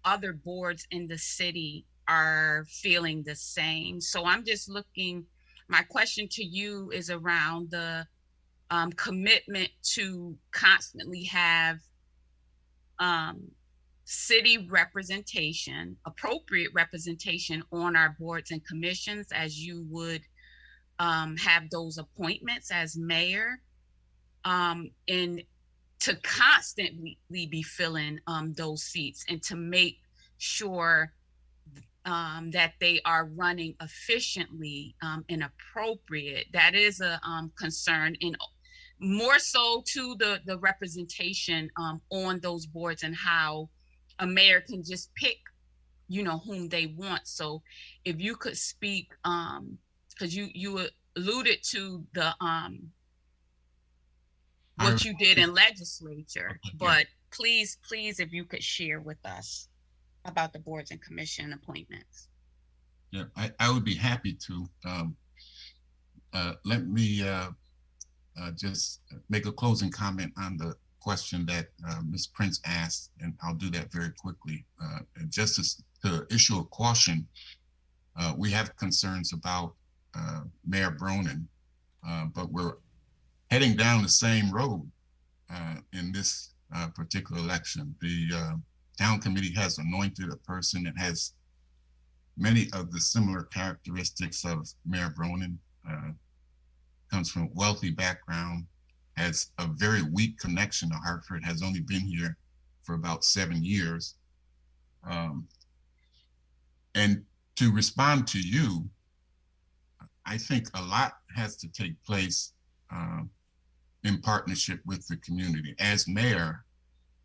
other boards in the city are feeling the same. So I'm just looking, my question to you is around the commitment to constantly have city representation, appropriate representation on our boards and commissions, as you would have those appointments as mayor, and to to constantly be filling those seats and to make sure that they are running efficiently and appropriate. That is a concern, and more so to the representation on those boards and how a mayor can just pick, you know, whom they want. So if you could speak, because you alluded to the what you did in legislature, but please, if you could share with us about the boards and commission appointments. Yeah, I would be happy to. Let me just make a closing comment on the question that Ms. Prince asked, and I'll do that very quickly. And just to issue a caution, we have concerns about Mayor Bronin, but we're heading down the same road in this particular election. The town committee has anointed a person that has many of the similar characteristics of Mayor Bronin. Comes from a wealthy background, has a very weak connection to Hartford, has only been here for about 7 years. And to respond to you, I think a lot has to take place in partnership with the community. As mayor,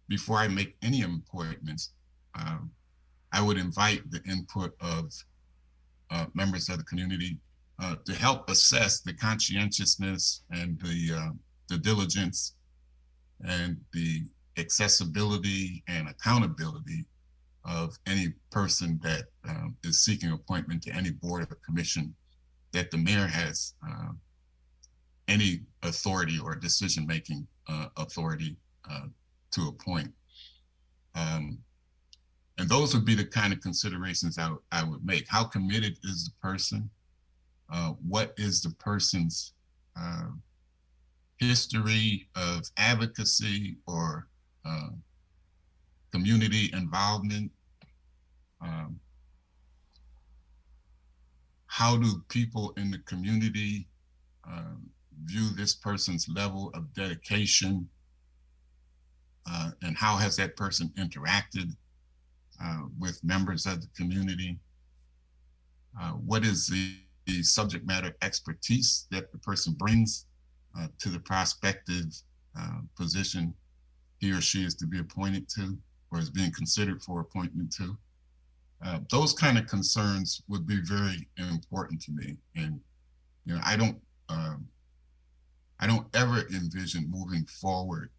before I make any appointments, I would invite the input of members of the community to help assess the conscientiousness and the diligence and the accessibility and accountability of any person that is seeking appointment to any board or commission that the mayor has any authority or decision-making authority to appoint. And those would be the kind of considerations I would make. How committed is the person? What is the person's history of advocacy or community involvement? How do people in the community view this person's level of dedication? And how has that person interacted with members of the community? What is the subject matter expertise that the person brings to the prospective position he or she is to be appointed to or is being considered for appointment to? Those kind of concerns would be very important to me. And you know, I don't ever envision moving forward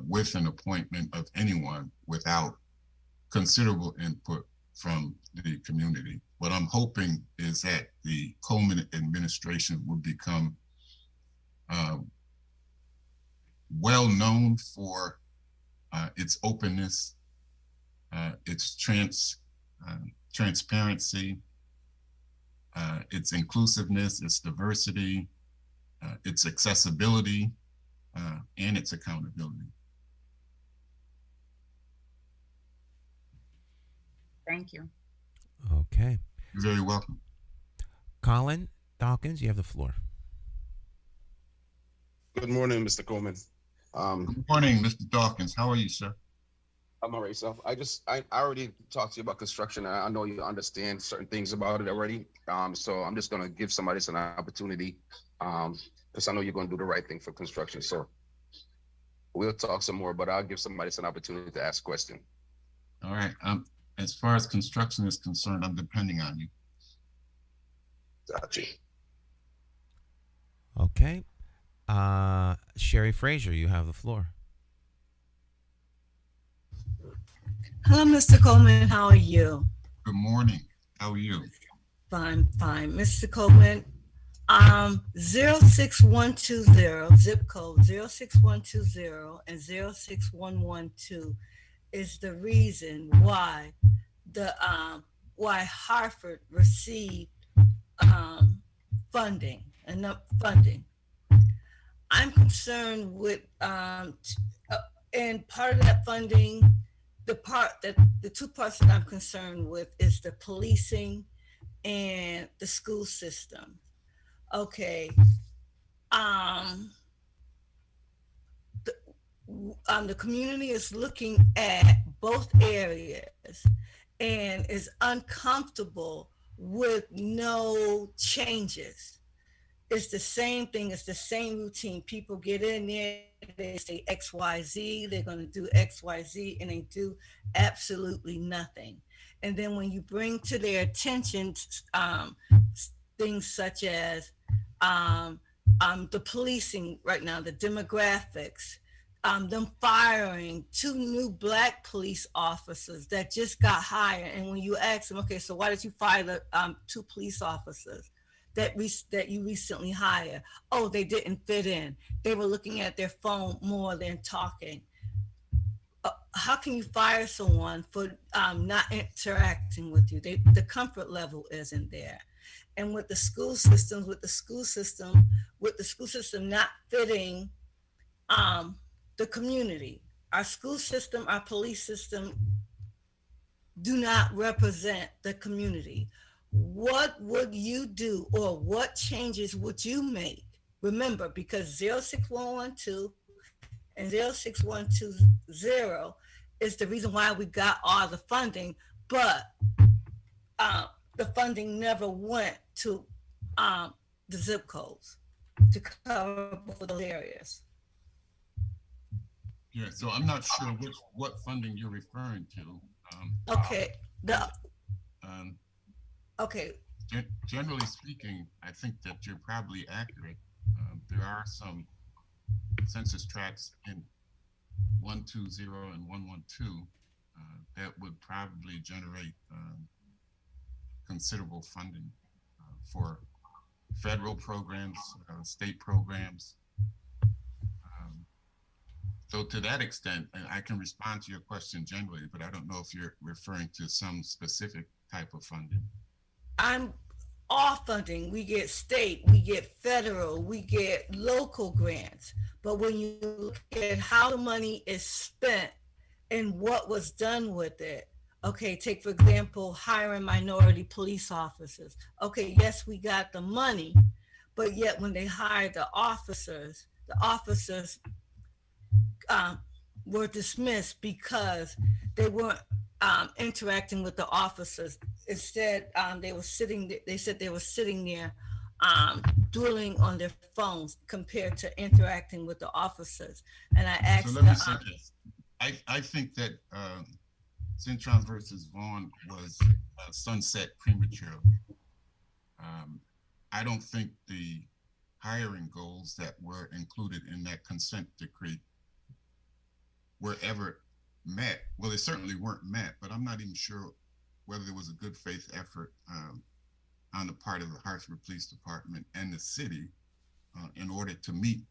with an appointment of anyone without considerable input from the community. What I'm hoping is that the Coleman administration will become well known for its openness, its transparency, its inclusiveness, its diversity, its accessibility, and its accountability. Thank you. Okay. You're very welcome. Colin Dawkins, you have the floor. Good morning, Mr. Coleman. Good morning, Mr. Dawkins. How are you, sir? I'm all right, so I already talked to you about construction. I know you understand certain things about it already. So I'm just gonna give somebody an opportunity, because I know you're gonna do the right thing for construction. So we'll talk some more, but I'll give somebody an opportunity to ask a question. All right. As far as construction is concerned, I'm depending on you. Gotcha. Okay. Sherry Frazier, you have the floor. Hello, Mr. Coleman. How are you? Good morning. How are you? Fine. Mr. Coleman, 06120, zip code 06120 and 06112 is the reason why why Hartford received enough funding. I'm concerned with and part of that funding, the two parts that I'm concerned with is the policing and the school system. Okay. the community is looking at both areas and is uncomfortable with no changes. It's the same thing. It's the same routine. People get in there, they say X, Y, Z. They're going to do X, Y, Z, and they do absolutely nothing. And then when you bring to their attention things such as the policing right now, the demographics, them firing 2 new Black police officers that just got hired. And when you ask them, okay, so why did you fire the 2 police officers that you recently hired? Oh, they didn't fit in. They were looking at their phone more than talking. How can you fire someone for not interacting with you? The comfort level isn't there. And with the school system not fitting the community, our school system, our police system do not represent the community. What would you do, or what changes would you make? Remember, because 06112 and 06120 is the reason why we got all the funding, but the funding never went to the zip codes to cover both of those areas. Yeah, so I'm not sure what funding you're referring to. Okay. Generally speaking, I think that you're probably accurate. There are some census tracts in 120 and 112 that would probably generate considerable funding for federal programs, state programs. So to that extent, and I can respond to your question generally, but I don't know if you're referring to some specific type of funding. I'm all funding. We get state, we get federal, we get local grants. But when you look at how the money is spent and what was done with it, okay, take for example, hiring minority police officers. Okay, yes, we got the money, but yet when they hired the officers were dismissed because they weren't interacting with the officers. Instead, they said they were sitting there doodling on their phones compared to interacting with the officers. And I asked so let me say this. I think that Cintron versus Vaughn was sunset prematurely. I don't think the hiring goals that were included in that consent decree were ever met. Well, they certainly weren't met, but I'm not even sure whether there was a good faith effort on the part of the Hartford Police Department and the city in order to meet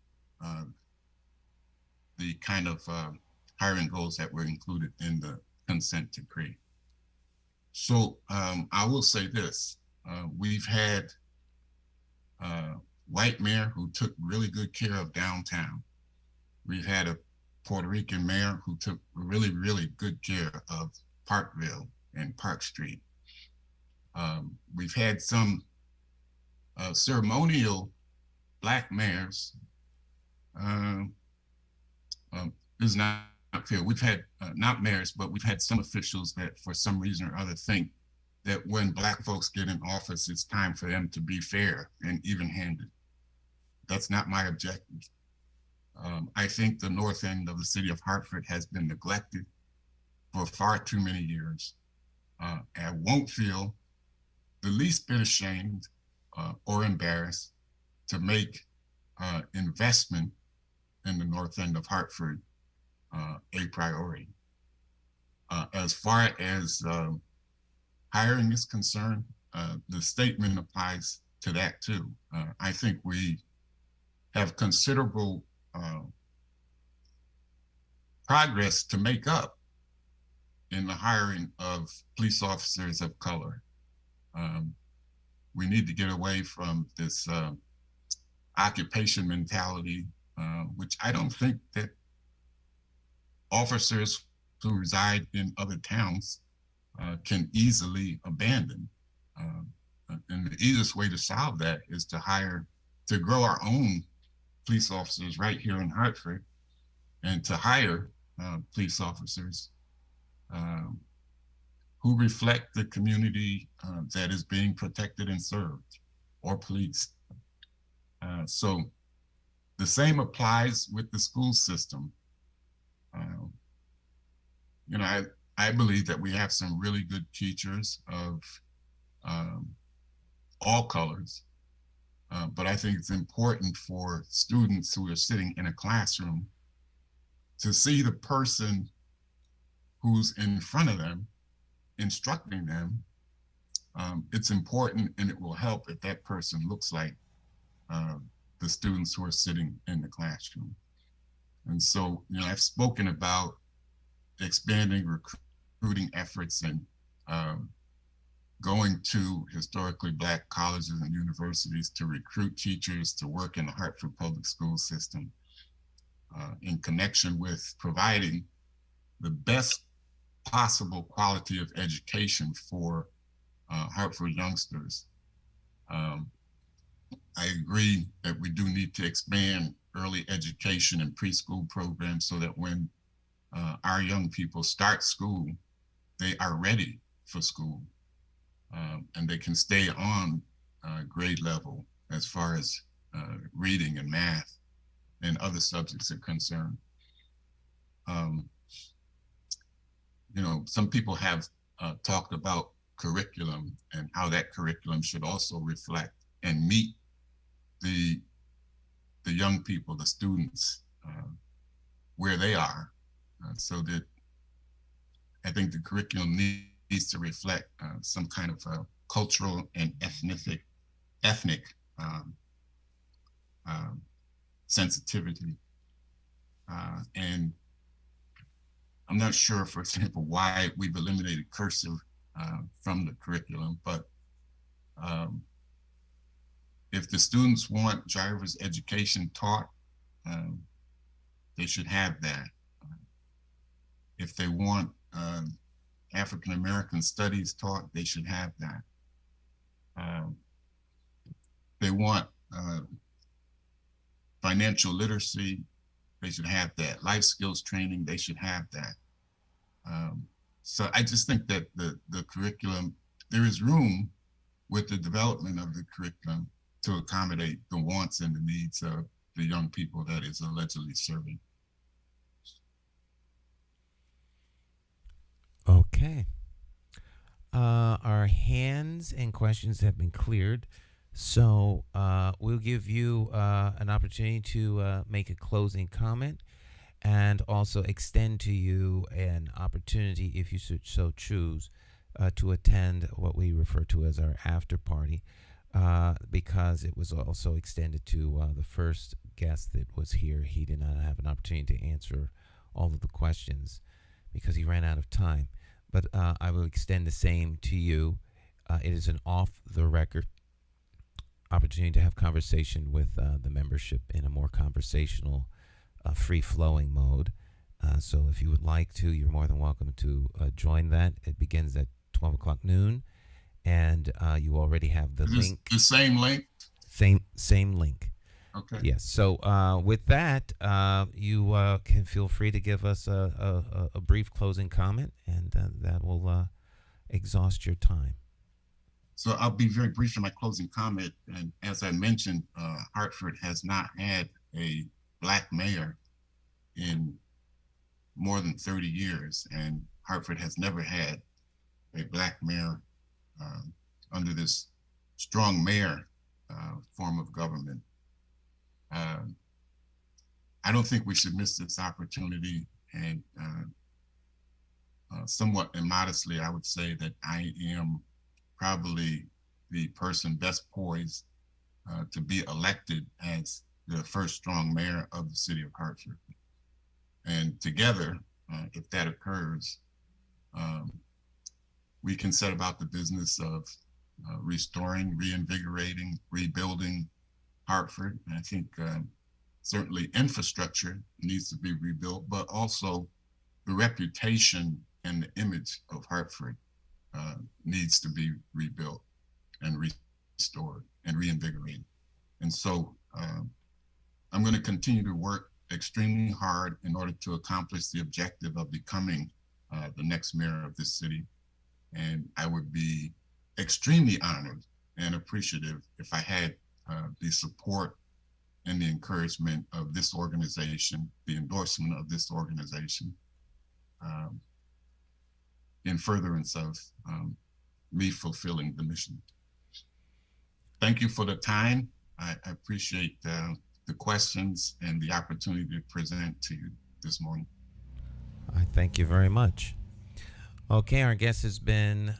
the kind of hiring goals that were included in the consent decree. So I will say this, we've had a white mayor who took really good care of downtown. We've had a Puerto Rican mayor who took really, really good care of Parkville and Park Street. We've had some ceremonial Black mayors. This is not clear. We've had, not mayors, but we've had some officials that for some reason or other think that when Black folks get in office, it's time for them to be fair and even-handed. That's not my objective. I think the north end of the city of Hartford has been neglected for far too many years. I won't feel the least bit ashamed or embarrassed to make investment in the north end of Hartford a priority. As far as hiring is concerned, the statement applies to that too. I think we have considerable progress to make up in the hiring of police officers of color. We need to get away from this occupation mentality, which I don't think that officers who reside in other towns can easily abandon. And the easiest way to solve that is to grow our own police officers right here in Hartford and to hire police officers who reflect the community that is being protected and served or policed. So the same applies with the school system. You know, I believe that we have some really good teachers of all colors, but I think it's important for students who are sitting in a classroom to see the person who's in front of them, instructing them. It's important, and it will help if that person looks like the students who are sitting in the classroom. And so, you know, I've spoken about expanding recruiting efforts and going to historically Black colleges and universities to recruit teachers to work in the Hartford public school system in connection with providing the best possible quality of education for Hartford youngsters. I agree that we do need to expand early education and preschool programs so that when our young people start school, they are ready for school and they can stay on grade level as far as reading and math and other subjects are concerned. You know, some people have talked about curriculum and how that curriculum should also reflect and meet the young people, the students, where they are, so that I think the curriculum needs to reflect some kind of cultural and ethnic sensitivity. And I'm not sure, for example, why we've eliminated cursive from the curriculum, but if the students want driver's education taught, they should have that. If they want African American studies taught, they should have that. They want financial literacy, they should have that. Life skills training, they should have that. So I just think that the curriculum, there is room with the development of the curriculum to accommodate the wants and the needs of the young people that is allegedly serving. Okay. Our hands and questions have been cleared. So we'll give you an opportunity to make a closing comment and also extend to you an opportunity, if you so choose, to attend what we refer to as our after party, because it was also extended to the first guest that was here. He did not have an opportunity to answer all of the questions because he ran out of time. But I will extend the same to you. It is an off-the-record opportunity to have conversation with the membership in a more conversational, free-flowing mode. So if you would like to, you're more than welcome to join that. It begins at 12 o'clock noon, and you already have the link. The same link? Same link. Okay. Yes. So with that, you can feel free to give us a brief closing comment, and that will exhaust your time. So I'll be very brief in my closing comment. And as I mentioned, Hartford has not had a Black mayor in more than 30 years, and Hartford has never had a Black mayor under this strong mayor form of government. I don't think we should miss this opportunity, and somewhat immodestly, I would say that I am probably the person best poised to be elected as the first strong mayor of the city of Hartford. And together, if that occurs, we can set about the business of restoring, reinvigorating, rebuilding Hartford. And I think certainly infrastructure needs to be rebuilt, but also the reputation and the image of Hartford needs to be rebuilt and restored and reinvigorated. And so I'm going to continue to work extremely hard in order to accomplish the objective of becoming the next mayor of this city. And I would be extremely honored and appreciative if I had the support and the encouragement of this organization, the endorsement of this organization, in furtherance of me fulfilling the mission. Thank you for the time. I appreciate the questions and the opportunity to present to you this morning. I thank you very much. Okay, our guest has been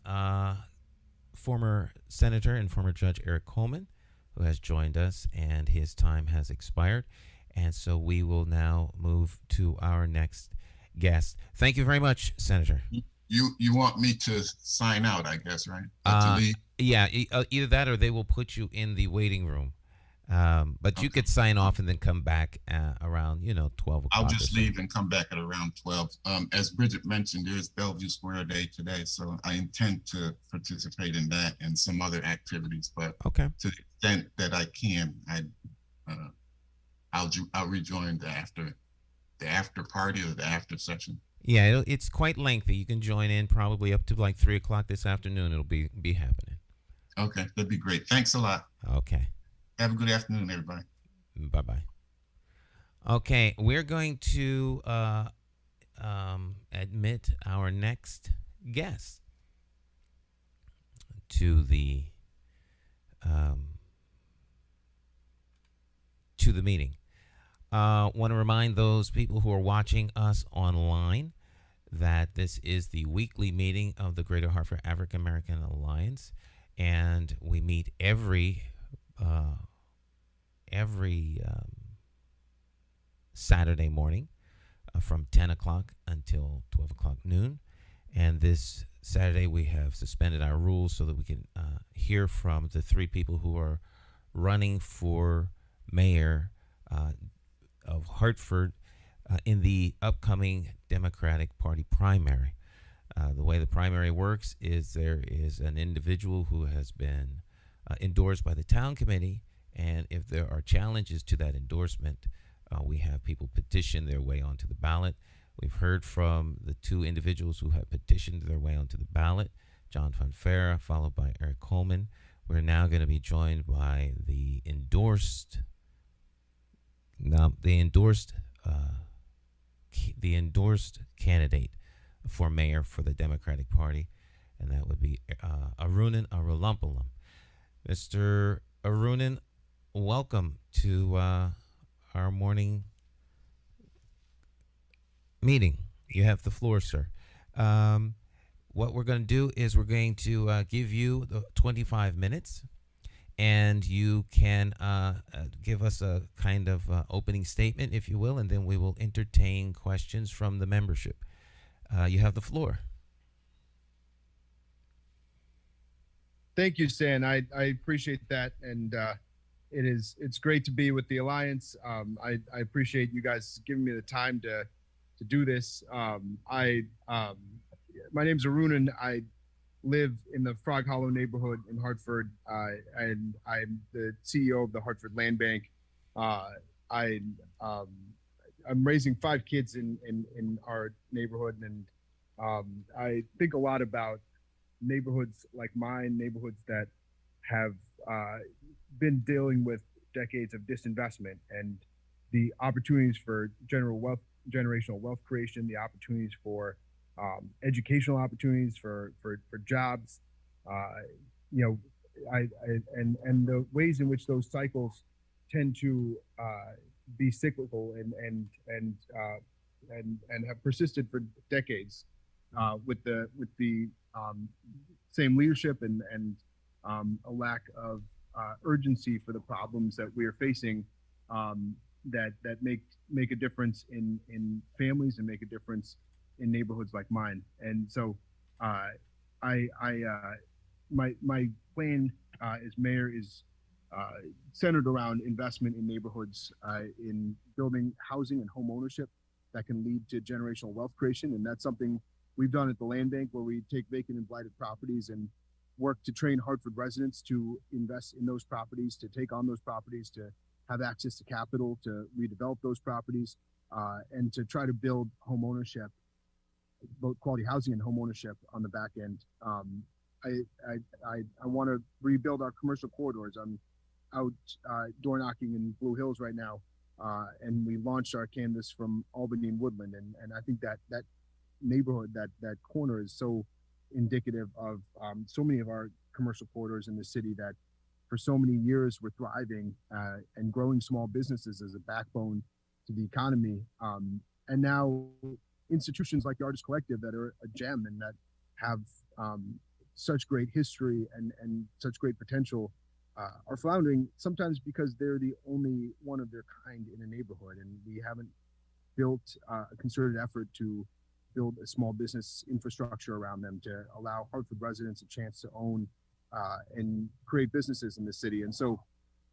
former Senator and former Judge Eric Coleman, who has joined us, and his time has expired. And so we will now move to our next guest. Thank you very much, Senator. You want me to sign out, I guess, right? To leave? Yeah, either that or they will put you in the waiting room. But okay, you could sign off and then come back around, 12 o'clock. I'll just leave and come back at around 12. As Bridget mentioned, there's Bellevue Square Day today, so I intend to participate in that and some other activities. But okay, to the extent that I can, I'll rejoin the after party or the after session. Yeah, it's quite lengthy. You can join in probably up to like 3 o'clock this afternoon. It'll be happening. Okay, that'd be great. Thanks a lot. Okay. Have a good afternoon, everybody. Bye-bye. Okay, we're going to admit our next guest to the meeting. Want to remind those people who are watching us online that this is the weekly meeting of the Greater Hartford African American Alliance, and we meet every Saturday morning from 10 o'clock until 12 o'clock noon. And this Saturday we have suspended our rules so that we can hear from the 3 people who are running for mayor of Hartford in the upcoming Democratic Party primary. The way the primary works is there is an individual who has been endorsed by the town committee, and if there are challenges to that endorsement, we have people petition their way onto the ballot. We've heard from the 2 individuals who have petitioned their way onto the ballot, John Fonfara, followed by Eric Coleman. We're now going to be joined by the endorsed candidate for mayor for the Democratic Party, and that would be Arunan Arulampalam. Mr. Arunan, welcome to our morning meeting. You have the floor, sir. What we're going to do is we're going to give you the 25 minutes, and you can give us a kind of opening statement, if you will, and then we will entertain questions from the membership. You have the floor. Thank you, Stan. I appreciate that, and it's great to be with the Alliance. I appreciate you guys giving me the time to do this. My name's Arunan. I live in the Frog Hollow neighborhood in Hartford, and I'm the CEO of the Hartford Land Bank. I'm raising 5 kids in our neighborhood, and I think a lot about neighborhoods like mine, neighborhoods that have been dealing with decades of disinvestment, and the opportunities for generational wealth creation, the opportunities for educational opportunities for jobs, and the ways in which those cycles tend to be cyclical and have persisted for decades with the same leadership and a lack of urgency for the problems that we are facing that make a difference in families and make a difference in neighborhoods like mine. And so my plan as mayor is centered around investment in neighborhoods, in building housing and home ownership that can lead to generational wealth creation. And that's something we've done at the Land Bank, where we take vacant and blighted properties and work to train Hartford residents to invest in those properties, to take on those properties, to have access to capital to redevelop those properties, and to try to build home ownership, both quality housing and home ownership on the back end. I want to rebuild our commercial corridors. I'm out door knocking in Blue Hills right now, and we launched our canvas from Albany and Woodland, and I think that neighborhood, that corner is so indicative of so many of our commercial corridors in the city that for so many years were thriving and growing small businesses as a backbone to the economy. And now institutions like the Artist Collective that are a gem and that have such great history and such great potential are floundering, sometimes because they're the only one of their kind in a neighborhood, and we haven't built a concerted effort to build a small business infrastructure around them to allow Hartford residents a chance to own and create businesses in the city. And so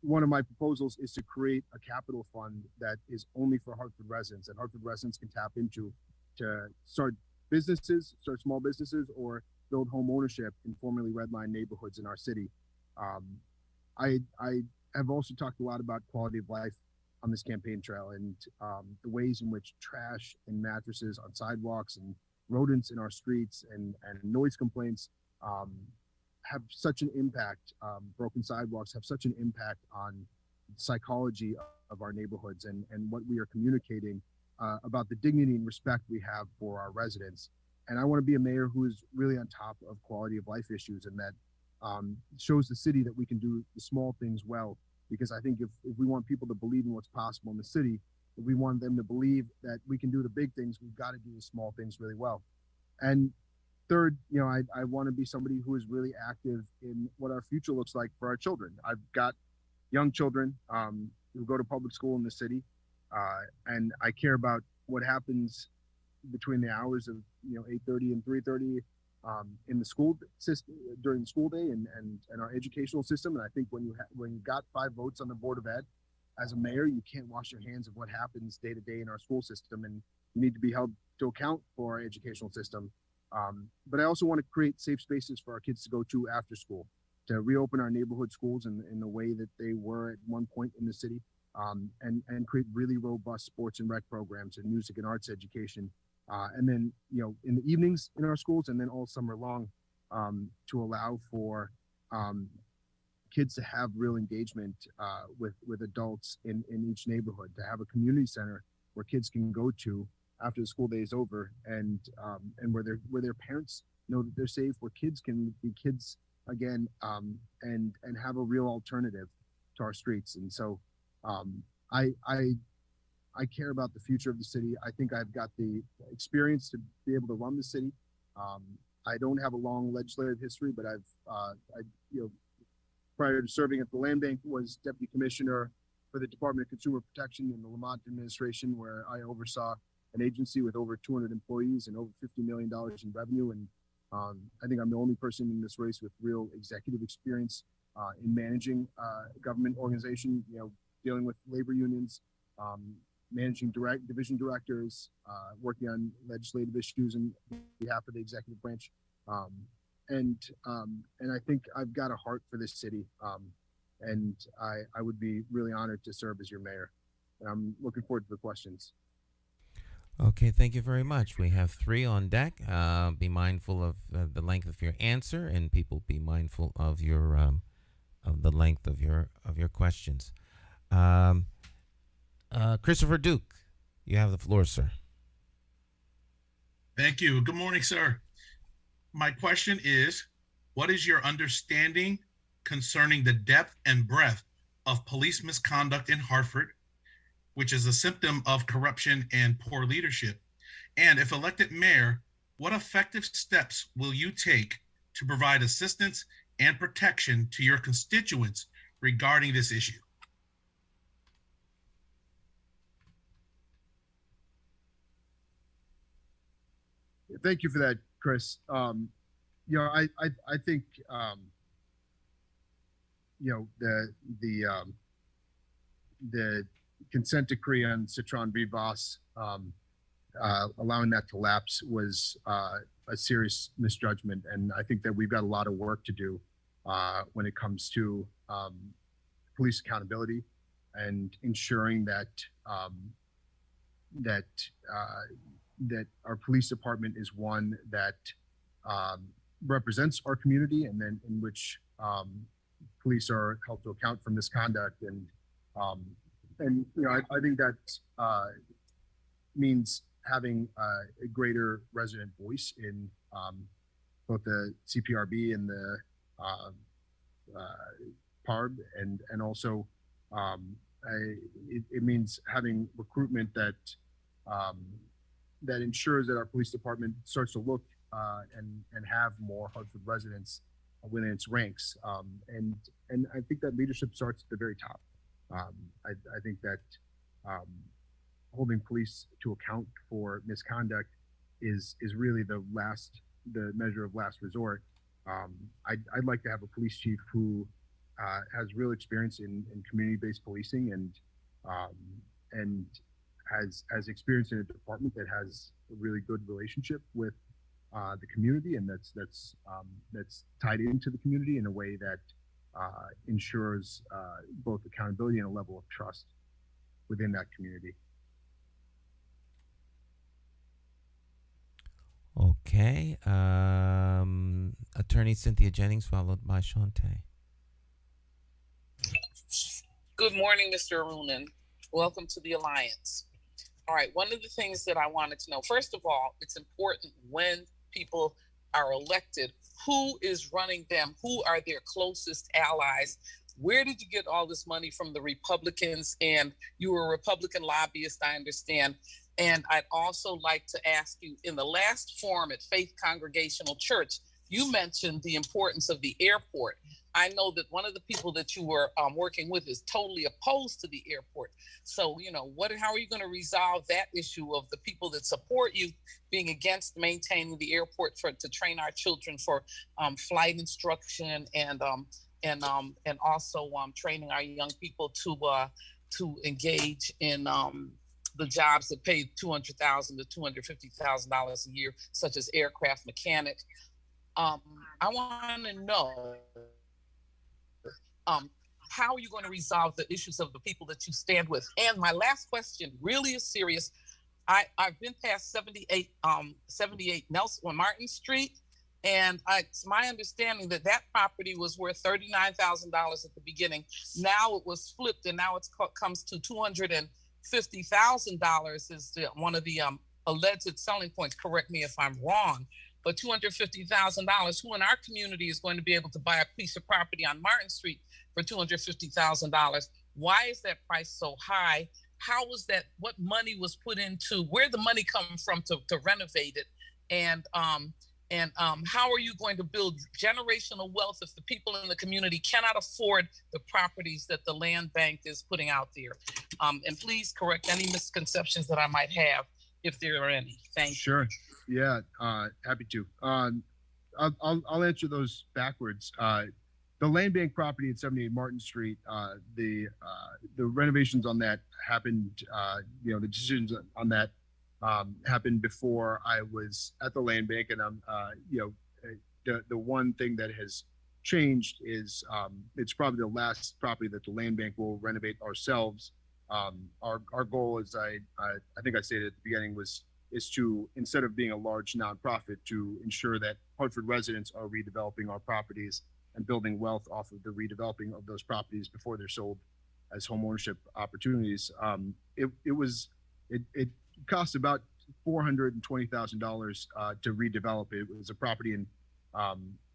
one of my proposals is to create a capital fund that is only for Hartford residents, that Hartford residents can tap into to start businesses, start small businesses, or build home ownership in formerly redline neighborhoods in our city. I have also talked a lot about quality of life on this campaign trail, and the ways in which trash and mattresses on sidewalks and rodents in our streets and noise complaints have such an impact. Broken sidewalks have such an impact on psychology of our neighborhoods and what we are communicating about the dignity and respect we have for our residents. And I want to be a mayor who is really on top of quality of life issues, and that shows the city that we can do the small things well. Because I think if we want people to believe in what's possible in the city, if we want them to believe that we can do the big things, we've got to do the small things really well. And third, I want to be somebody who is really active in what our future looks like for our children. I've got young children who go to public school in the city, and I care about what happens between the hours of 8:30 and 3:30 in the school system during the school day and our educational system. And I think when you got 5 votes on the Board of Ed as a mayor, you can't wash your hands of what happens day to day in our school system, and you need to be held to account for our educational system. But I also want to create safe spaces for our kids to go to after school, to reopen our neighborhood schools in the way that they were at one point in the city, and create really robust sports and rec programs and music and arts education. And then, in the evenings in our schools, and then all summer long, to allow for kids to have real engagement with adults in each neighborhood, to have a community center where kids can go to after the school day is over, and where their parents know that they're safe, where kids can be kids again, and have a real alternative to our streets. And so I care about the future of the city. I think I've got the experience to be able to run the city. I don't have a long legislative history, but prior to serving at the Land Bank, was deputy commissioner for the Department of Consumer Protection in the Lamont administration, where I oversaw an agency with over 200 employees and over $50 million in revenue. And I think I'm the only person in this race with real executive experience in managing a government organization, dealing with labor unions, managing division directors, working on legislative issues on behalf of the executive branch. And I think I've got a heart for this city. And I would be really honored to serve as your mayor. And I'm looking forward to the questions. Okay, thank you very much. We have 3 on deck. Be mindful of the length of your answer, and people be mindful of your of the length of your questions. Christopher Duke, you have the floor, sir. Thank you. Good morning, sir. My question is, what is your understanding concerning the depth and breadth of police misconduct in Hartford, which is a symptom of corruption and poor leadership? And if elected mayor, what effective steps will you take to provide assistance and protection to your constituents regarding this issue? Thank you for that, Chris. I think the consent decree on Citron v. Voss, allowing that to lapse was a serious misjudgment, and I think that we've got a lot of work to do when it comes to police accountability and ensuring that that our police department is one that represents our community, and then in which police are held to account for misconduct. And I think that means having a greater resident voice in both the CPRB and the PARB, and also it means having recruitment that that ensures that our police department starts to look and have more Hartford residents within its ranks. And I think that leadership starts at the very top. I think that holding police to account for misconduct is really the measure of last resort. I'd like to have a police chief who has real experience in community-based policing and has experience in a department that has a really good relationship with the community, and that's tied into the community in a way that ensures both accountability and a level of trust within that community. Okay. Attorney Cynthia Jennings, followed by Shante. Good morning, Mr. Arunan. Welcome to the Alliance. All right, one of the things that I wanted to know, first of all, it's important when people are elected, who is running them? Who are their closest allies? Where did you get all this money from the Republicans? And you were a Republican lobbyist, I understand. And I'd also like to ask you, in the last forum at Faith Congregational Church, you mentioned the importance of the airport. I know that one of the people that you were working with is totally opposed to the airport. So, how are you going to resolve that issue of the people that support you being against maintaining the airport to train our children for flight instruction and also training our young people to engage in the jobs that pay $200,000 to $250,000 a year, such as aircraft mechanic. I want to know, how are you going to resolve the issues of the people that you stand with? And my last question really is serious. I've been past 78 Nelson on Martin Street, and it's my understanding that property was worth $39,000 at the beginning. Now it was flipped, and now it comes to $250,000 is one of the alleged selling points. Correct me if I'm wrong. But $250,000, who in our community is going to be able to buy a piece of property on Martin Street for $250,000? Why is that price so high? How was that? What money was put into? Where the money come from to renovate it? And how are you going to build generational wealth if the people in the community cannot afford the properties that the land bank is putting out there? And please correct any misconceptions that I might have, if there are any. Thank you. Sure. Yeah, happy to. I'll answer those backwards. The land bank property at 78 Martin Street, the renovations on that happened. The decisions on that happened before I was at the land bank, and the one thing that has changed is it's probably the last property that the land bank will renovate ourselves. Our goal, as I think I stated at the beginning, is to, instead of being a large nonprofit, to ensure that Hartford residents are redeveloping our properties and building wealth off of the redeveloping of those properties before they're sold as homeownership opportunities. It cost about $420,000 to redevelop it. It was a property in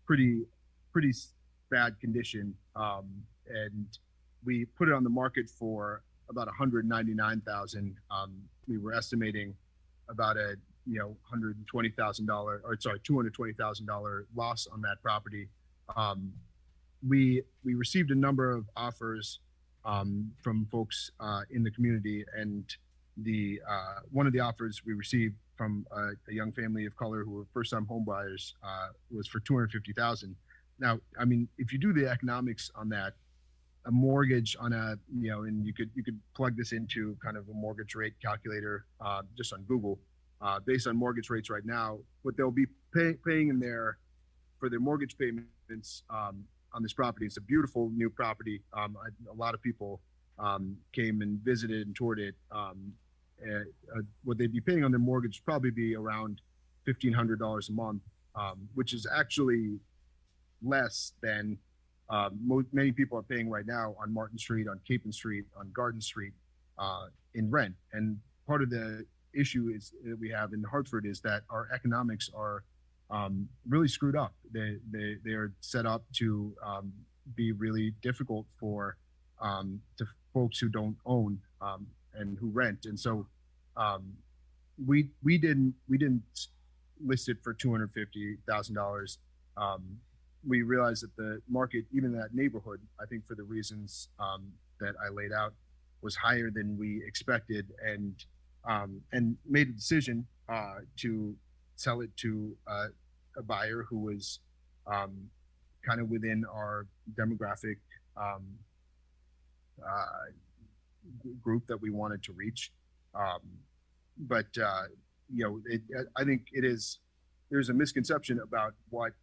pretty bad condition, and we put it on the market for about $199,000. We were estimating about a $220,000 loss on that property. We received a number of offers from folks in the community, and one of the offers we received from a young family of color who were first-time home buyers was for $250,000. Now, I mean, if you do the economics on that, a mortgage on and you could plug this into kind of a mortgage rate calculator just on Google, based on mortgage rates right now, what they'll be paying in there for their mortgage payments on this property. It's a beautiful new property. A lot of people came and visited and toured it, what they'd be paying on their mortgage would probably be around $1,500 a month, which is actually less than many people are paying right now on Martin Street, on Capon Street, on Garden Street in rent. And part of the issue is that we have in Hartford is that our economics are really screwed up. They are set up to be really difficult for to folks who don't own and who rent. And so we didn't list it for $250,000. We realized that the market, even that neighborhood, I think for the reasons that I laid out, was higher than we expected, and made a decision to sell it to a buyer who was kind of within our demographic group that we wanted to reach. But I think there's a misconception about what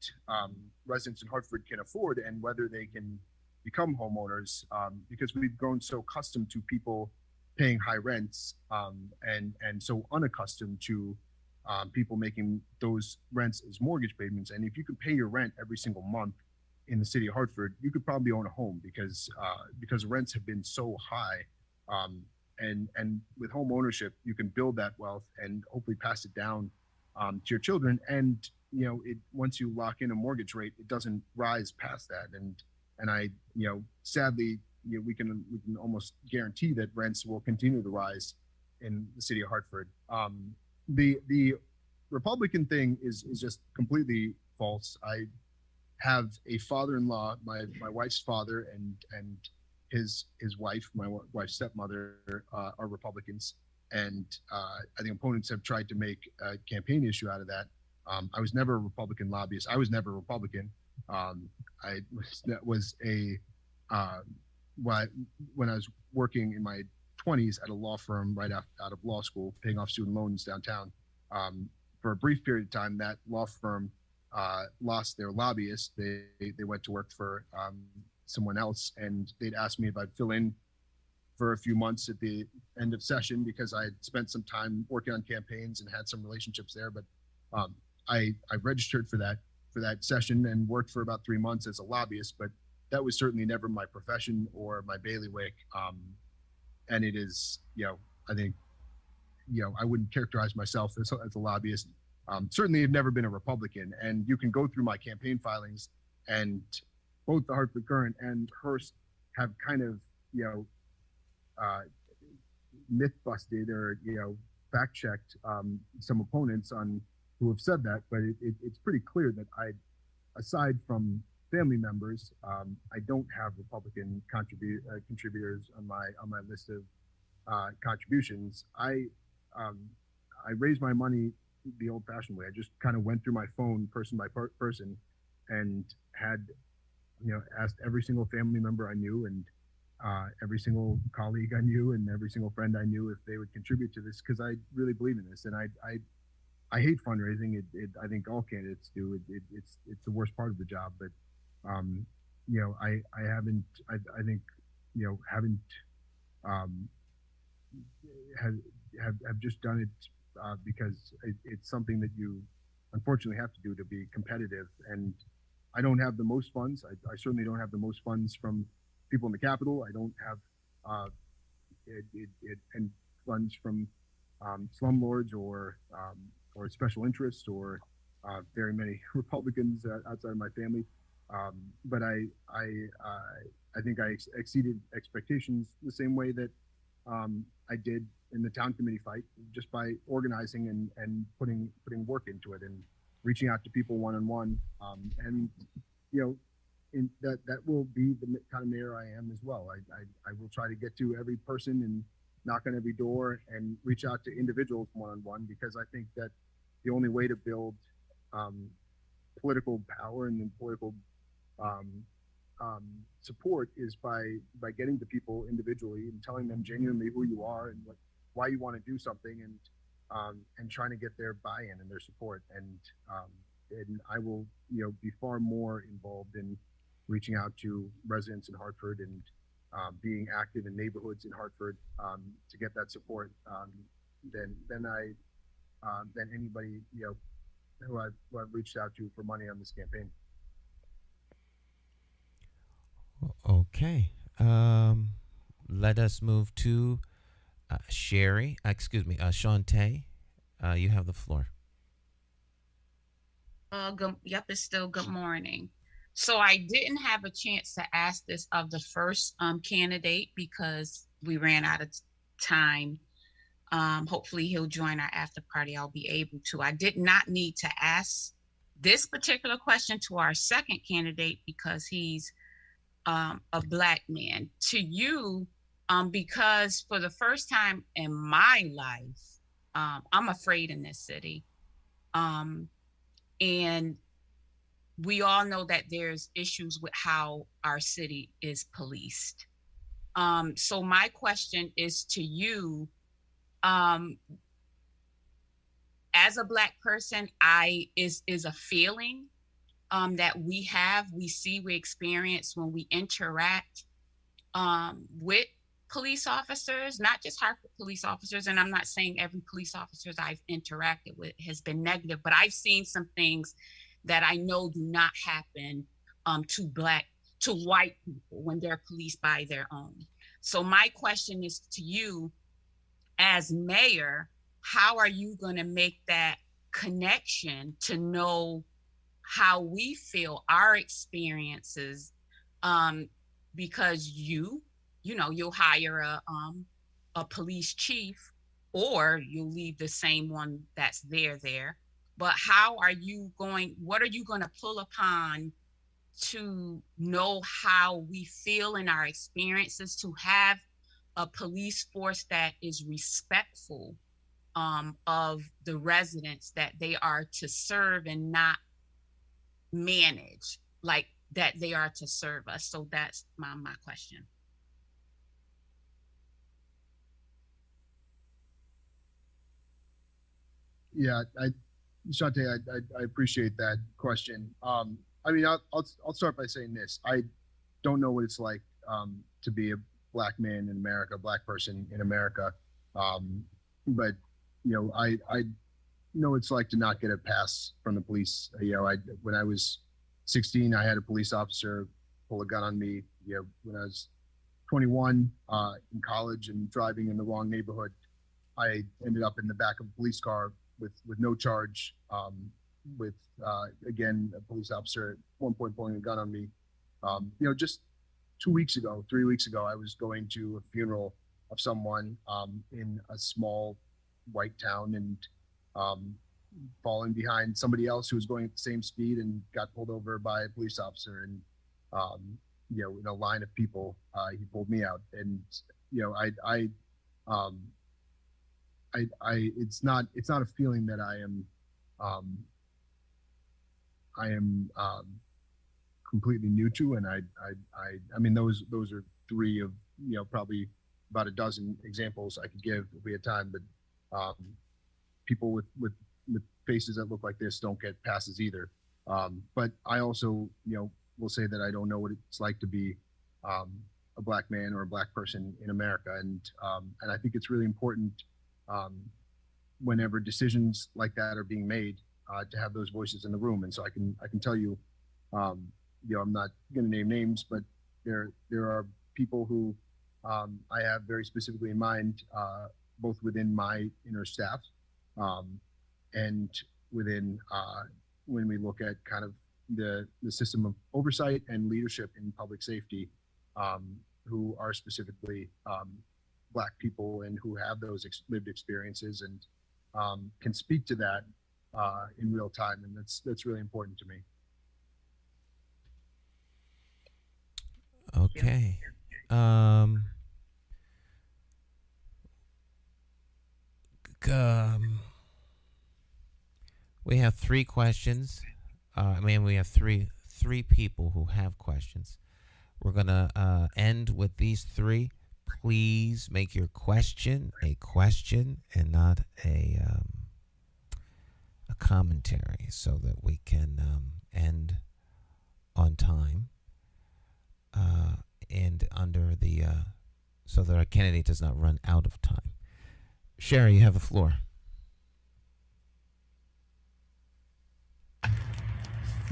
residents in Hartford can afford and whether they can become homeowners, because we've grown so accustomed to people paying high rents and so unaccustomed to people making those rents as mortgage payments. And if you could pay your rent every single month in the city of Hartford, you could probably own a home because rents have been so high. And with home ownership, you can build that wealth and hopefully pass it down to your children. And once you lock in a mortgage rate, it doesn't rise past that. And I sadly, we can almost guarantee that rents will continue to rise in the city of Hartford. The Republican thing is just completely false. I have a father-in-law, my wife's father, and his wife, my wife's stepmother, are Republicans, and I think opponents have tried to make a campaign issue out of that. I was never a Republican lobbyist. I was never a Republican. When I was working in my 20s at a law firm right out of law school, paying off student loans downtown. For a brief period of time, that law firm lost their lobbyist. They went to work for someone else, and they'd asked me if I'd fill in for a few months at the end of session because I had spent some time working on campaigns and had some relationships there. But I registered for that session and worked for about 3 months as a lobbyist, but that was certainly never my profession or my bailiwick. And it is, I think, I wouldn't characterize myself as a lobbyist. Certainly have never been a Republican. And you can go through my campaign filings, and both the Hartford Courant and Hearst have kind of, myth busted or, fact checked some opponents on who have said that. But it's pretty clear that aside from family members, I don't have Republican contributors on my list of contributions. I raised my money the old-fashioned way. I just kind of went through my phone person by person and had, asked every single family member I knew and every single colleague I knew and every single friend I knew if they would contribute to this, because I really believe in this. And I hate fundraising. I think all candidates do. It's the worst part of the job. But have just done it because it's something that you unfortunately have to do to be competitive. And I don't have the most funds. I certainly don't have the most funds from people in the Capitol. I don't have and funds from slumlords or special interests or very many Republicans outside of my family. But I think I exceeded expectations the same way that I did in the town committee fight, just by organizing and putting work into it and reaching out to people one-on-one. And that will be the kind of mayor I am as well. I will try to get to every person and knock on every door and reach out to individuals one-on-one, because I think that the only way to build political power and political support is by getting to people individually and telling them genuinely who you are and why you want to do something, and trying to get their buy-in and their support. And I will be far more involved in reaching out to residents in Hartford and being active in neighborhoods in Hartford to get that support than anybody who I've reached out to for money on this campaign. Okay. Let us move to Shantae. You have the floor. Yep, it's still good morning. So I didn't have a chance to ask this of the first candidate because we ran out of time. Hopefully he'll join our after party. I'll be able to. I did not need to ask this particular question to our second candidate because he's a Black man. To you, because for the first time in my life, I'm afraid in this city. And we all know that there's issues with how our city is policed. So my question is to you, as a Black person, is a feeling that we see, we experience when we interact with police officers, not just Hartford police officers. And I'm not saying every police officer I've interacted with has been negative, but I've seen some things that I know do not happen to white people when they're policed by their own. So my question is to you, as mayor, how are you going to make that connection to know how we feel, our experiences, because you'll hire a police chief, or you'll leave the same one that's there. But what are you going to pull upon to know how we feel in our experiences, to have a police force that is respectful of the residents that they are to serve and not manage, like that they are to serve us? So that's my question. Yeah, Shantae, I appreciate that question. I mean, I'll start by saying this. I don't know what it's like to be a Black man in America, a Black person in America. But I know it's like to not get a pass from the police. When I was 16, I had a police officer pull a gun on me. When I was 21 in college and driving in the wrong neighborhood, I ended up in the back of a police car with no charge, with again, a police officer at one point pulling a gun on me. Just 3 weeks ago, I was going to a funeral of someone in a small white town and falling behind somebody else who was going at the same speed and got pulled over by a police officer. And in a line of people, he pulled me out. And it's not a feeling that I am completely new to. And I mean, those are three of probably about a dozen examples I could give if we had time. But people with faces that look like this don't get passes either. But I also will say that I don't know what it's like to be a Black man or a Black person in America. And I think it's really important whenever decisions like that are being made to have those voices in the room. And so I can tell you, I'm not going to name names, but there are people who I have very specifically in mind, both within my inner staff and within when we look at kind of the system of oversight and leadership in public safety, who are specifically Black people and who have those lived experiences and can speak to that in real time. And that's really important to me. Okay. We have three questions. We have three people who have questions. We're gonna end with these three. Please make your question a question and not a commentary, so that we can end on time. and under the so that our candidate does not run out of time. Sherry, you have the floor.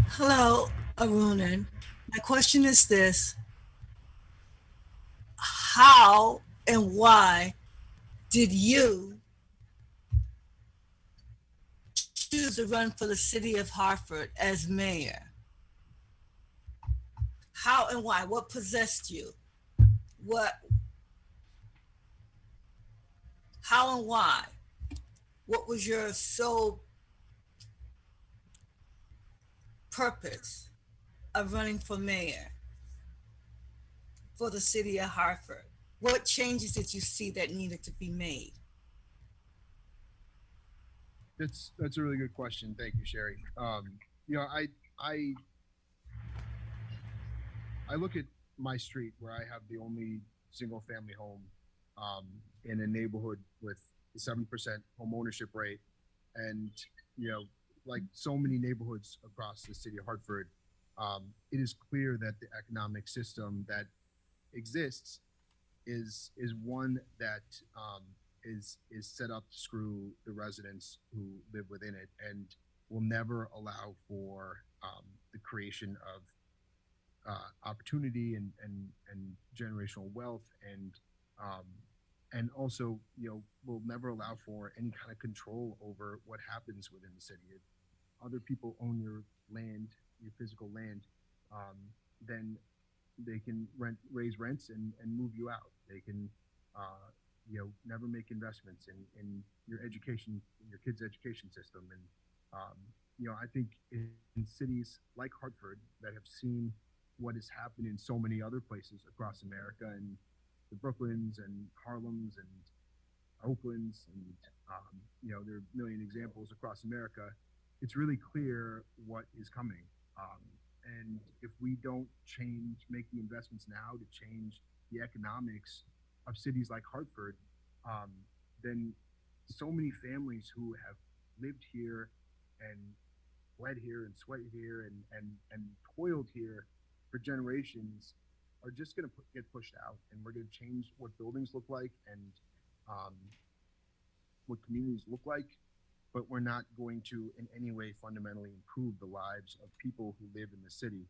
Hello, Arunan. My question is this: how and why did you choose to run for the city of Hartford as mayor? How and why? What possessed you? How and why? What was your sole purpose of running for mayor for the city of Hartford? What changes did you see that needed to be made? That's a really good question. Thank you, Sherry. You know, I look at my street where I have the only single family home in a neighborhood with a 7% home ownership rate. And, you know, like so many neighborhoods across the city of Hartford, it is clear that the economic system that exists is one that is set up to screw the residents who live within it, and will never allow for the creation of opportunity and generational wealth, and also, you know, will never allow for any kind of control over what happens within the city. If other people own your land, your physical land, then they can raise rents and move you out. They can, you know, never make investments in your education, in your kids' education system. And, you know, I think in cities like Hartford that have seen what has happened in so many other places across America, and the Brooklyns and Harlems and Oaklands, and, you know, there are a million examples across America. It's really clear what is coming. And if we don't make the investments now to change the economics of cities like Hartford, then so many families who have lived here and bled here and sweated here and toiled here for generations are just going to get pushed out, and we're going to change what buildings look like and what communities look like, but we're not going to in any way fundamentally improve the lives of people who live in the city.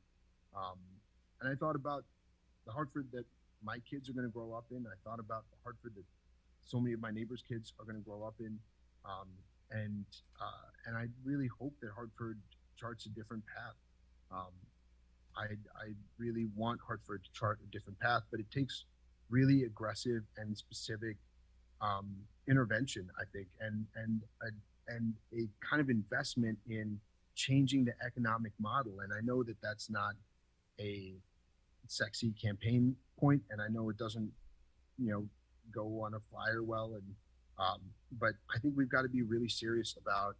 And I thought about the Hartford that my kids are going to grow up in. I thought about the Hartford that so many of my neighbors' kids are going to grow up in. And I really hope that Hartford charts a different path. I really want Hartford to chart a different path, but it takes really aggressive and specific intervention, I think, and a kind of investment in changing the economic model. And I know that that's not a sexy campaign point, and I know it doesn't, you know, go on a flyer well, and but I think we've got to be really serious about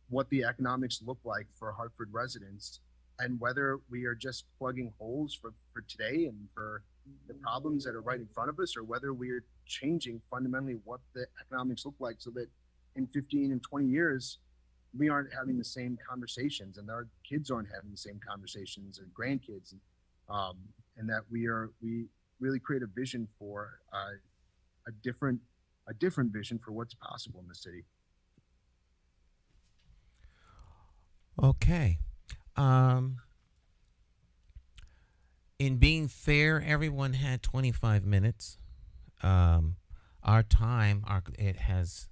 what the economics look like for Hartford residents, and whether we are just plugging holes for today and for the problems that are right in front of us, or whether we're changing fundamentally what the economics look like, so that in 15 and 20 years, we aren't having the same conversations, and our kids aren't having the same conversations, and grandkids, and that we really create a vision for a different vision for what's possible in the city. Okay. In being fair, everyone had 25 minutes. Our time, it has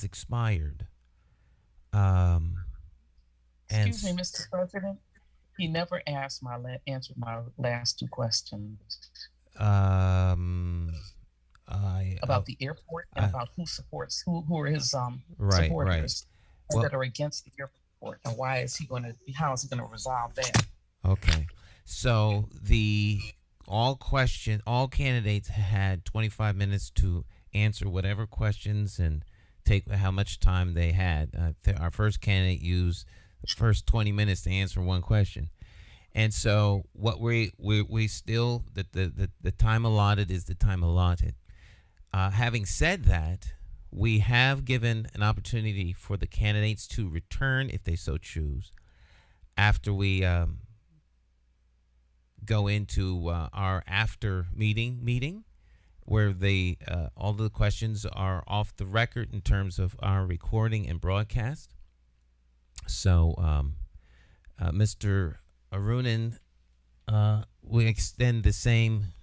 expired. Excuse me, Mr. President. He never answered my last two questions. About the airport and about who are his supporters that are against the airport, and how is he going to resolve that? Okay, so all candidates had 25 minutes to answer whatever questions and take how much time they had. Our first candidate used the first 20 minutes to answer one question. And so what we still, the time allotted is the time allotted. Having said that, we have given an opportunity for the candidates to return if they so choose after we go into our after meeting where all the questions are off the record in terms of our recording and broadcast. So, Mr. Arunan, we extend the same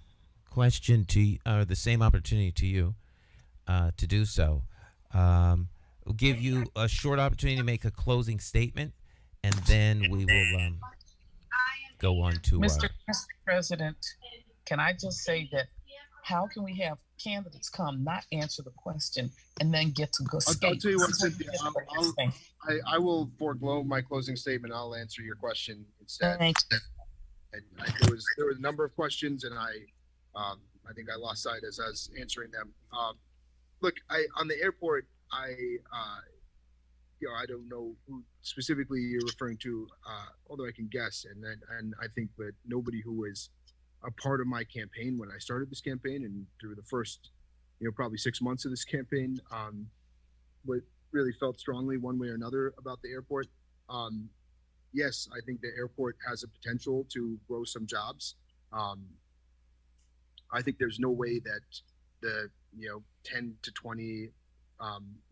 question to the same opportunity to you to do so. We'll give you a short opportunity to make a closing statement, and then we will go on to Mr. President, can I just say that how can we have candidates come, not answer the question, and then get to go? I'll tell you what, Cynthia, I will forego my closing statement. I'll answer your question instead. Thank you. And there was a number of questions, and I think I lost sight as I was answering them. Look, on the airport, I don't know who specifically you're referring to, although I can guess, and I think that nobody who was a part of my campaign when I started this campaign and through the first, probably 6 months of this campaign, what really felt strongly one way or another about the airport. Yes, I think the airport has a potential to grow some jobs. I think there's no way that the 10 to 20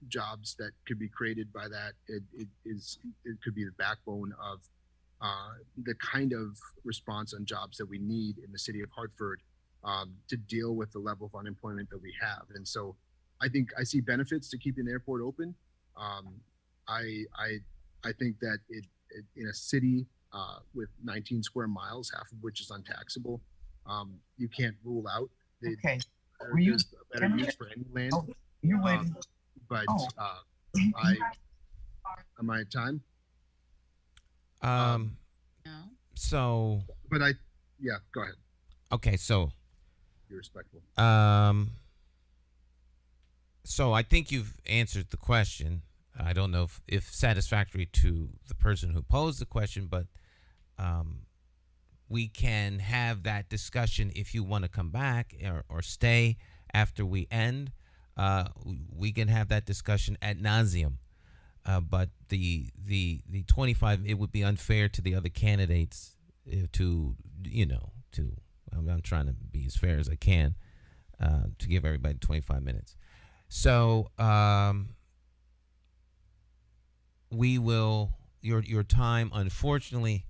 jobs that could be created by that it could be the backbone of the kind of response on jobs that we need in the city of Hartford to deal with the level of unemployment that we have. And so I think I see benefits to keeping the airport open. I think that it in a city with 19 square miles, half of which is untaxable, you can't rule out Okay. there's a better use for any land. Oh, you're waiting. But am I at time? No. So. But go ahead. Okay, so. Be respectful. So I think you've answered the question. I don't know if satisfactory to the person who posed the question, but we can have that discussion if you want to come back or stay after we end. We can have that discussion ad nauseum. But the 25, it would be unfair to the other candidates I'm trying to be as fair as I can to give everybody 25 minutes. So we will, your time unfortunately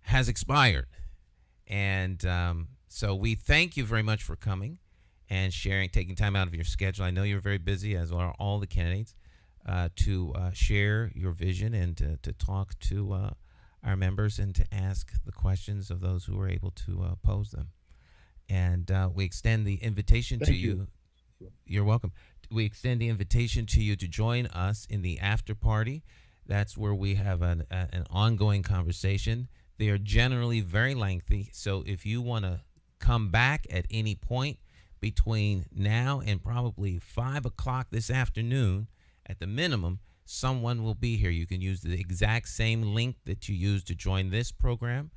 has expired. And so we thank you very much for coming and taking time out of your schedule. I know you're very busy, as are all the candidates, to share your vision and to talk to our members and to ask the questions of those who are able to pose them. And we extend the invitation to you. You're welcome. We extend the invitation to you to join us in the after party. That's where we have an ongoing conversation. They are generally very lengthy, so if you want to come back at any point between now and probably 5 o'clock this afternoon, at the minimum, someone will be here. You can use the exact same link that you used to join this program,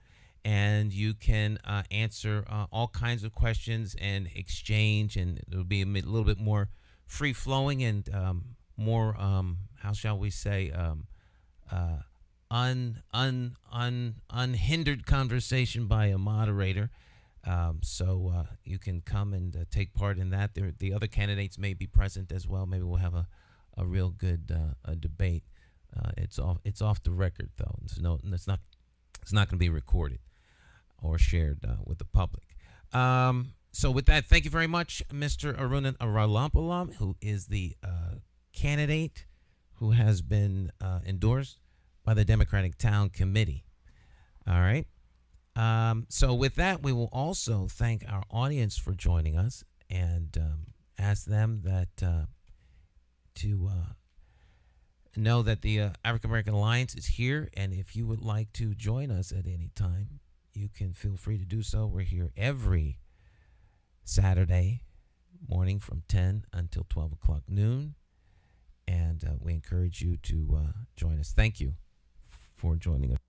and you can answer all kinds of questions and exchange, and it'll be a little bit more free-flowing and more, how shall we say, unhindered conversation by a moderator. So you can come and take part in that. The other candidates may be present as well. Maybe we'll have a real good debate. It's off the record though. It's not going to be recorded or shared with the public. So with that, thank you very much, Mr. Arunan Arulampalam, who is the candidate who has been endorsed by the Democratic Town Committee. All right. So with that, we will also thank our audience for joining us and ask them that to know that the African American Alliance is here. And if you would like to join us at any time, you can feel free to do so. We're here every Saturday morning from 10 until 12 o'clock noon. And we encourage you to join us. Thank you for joining us.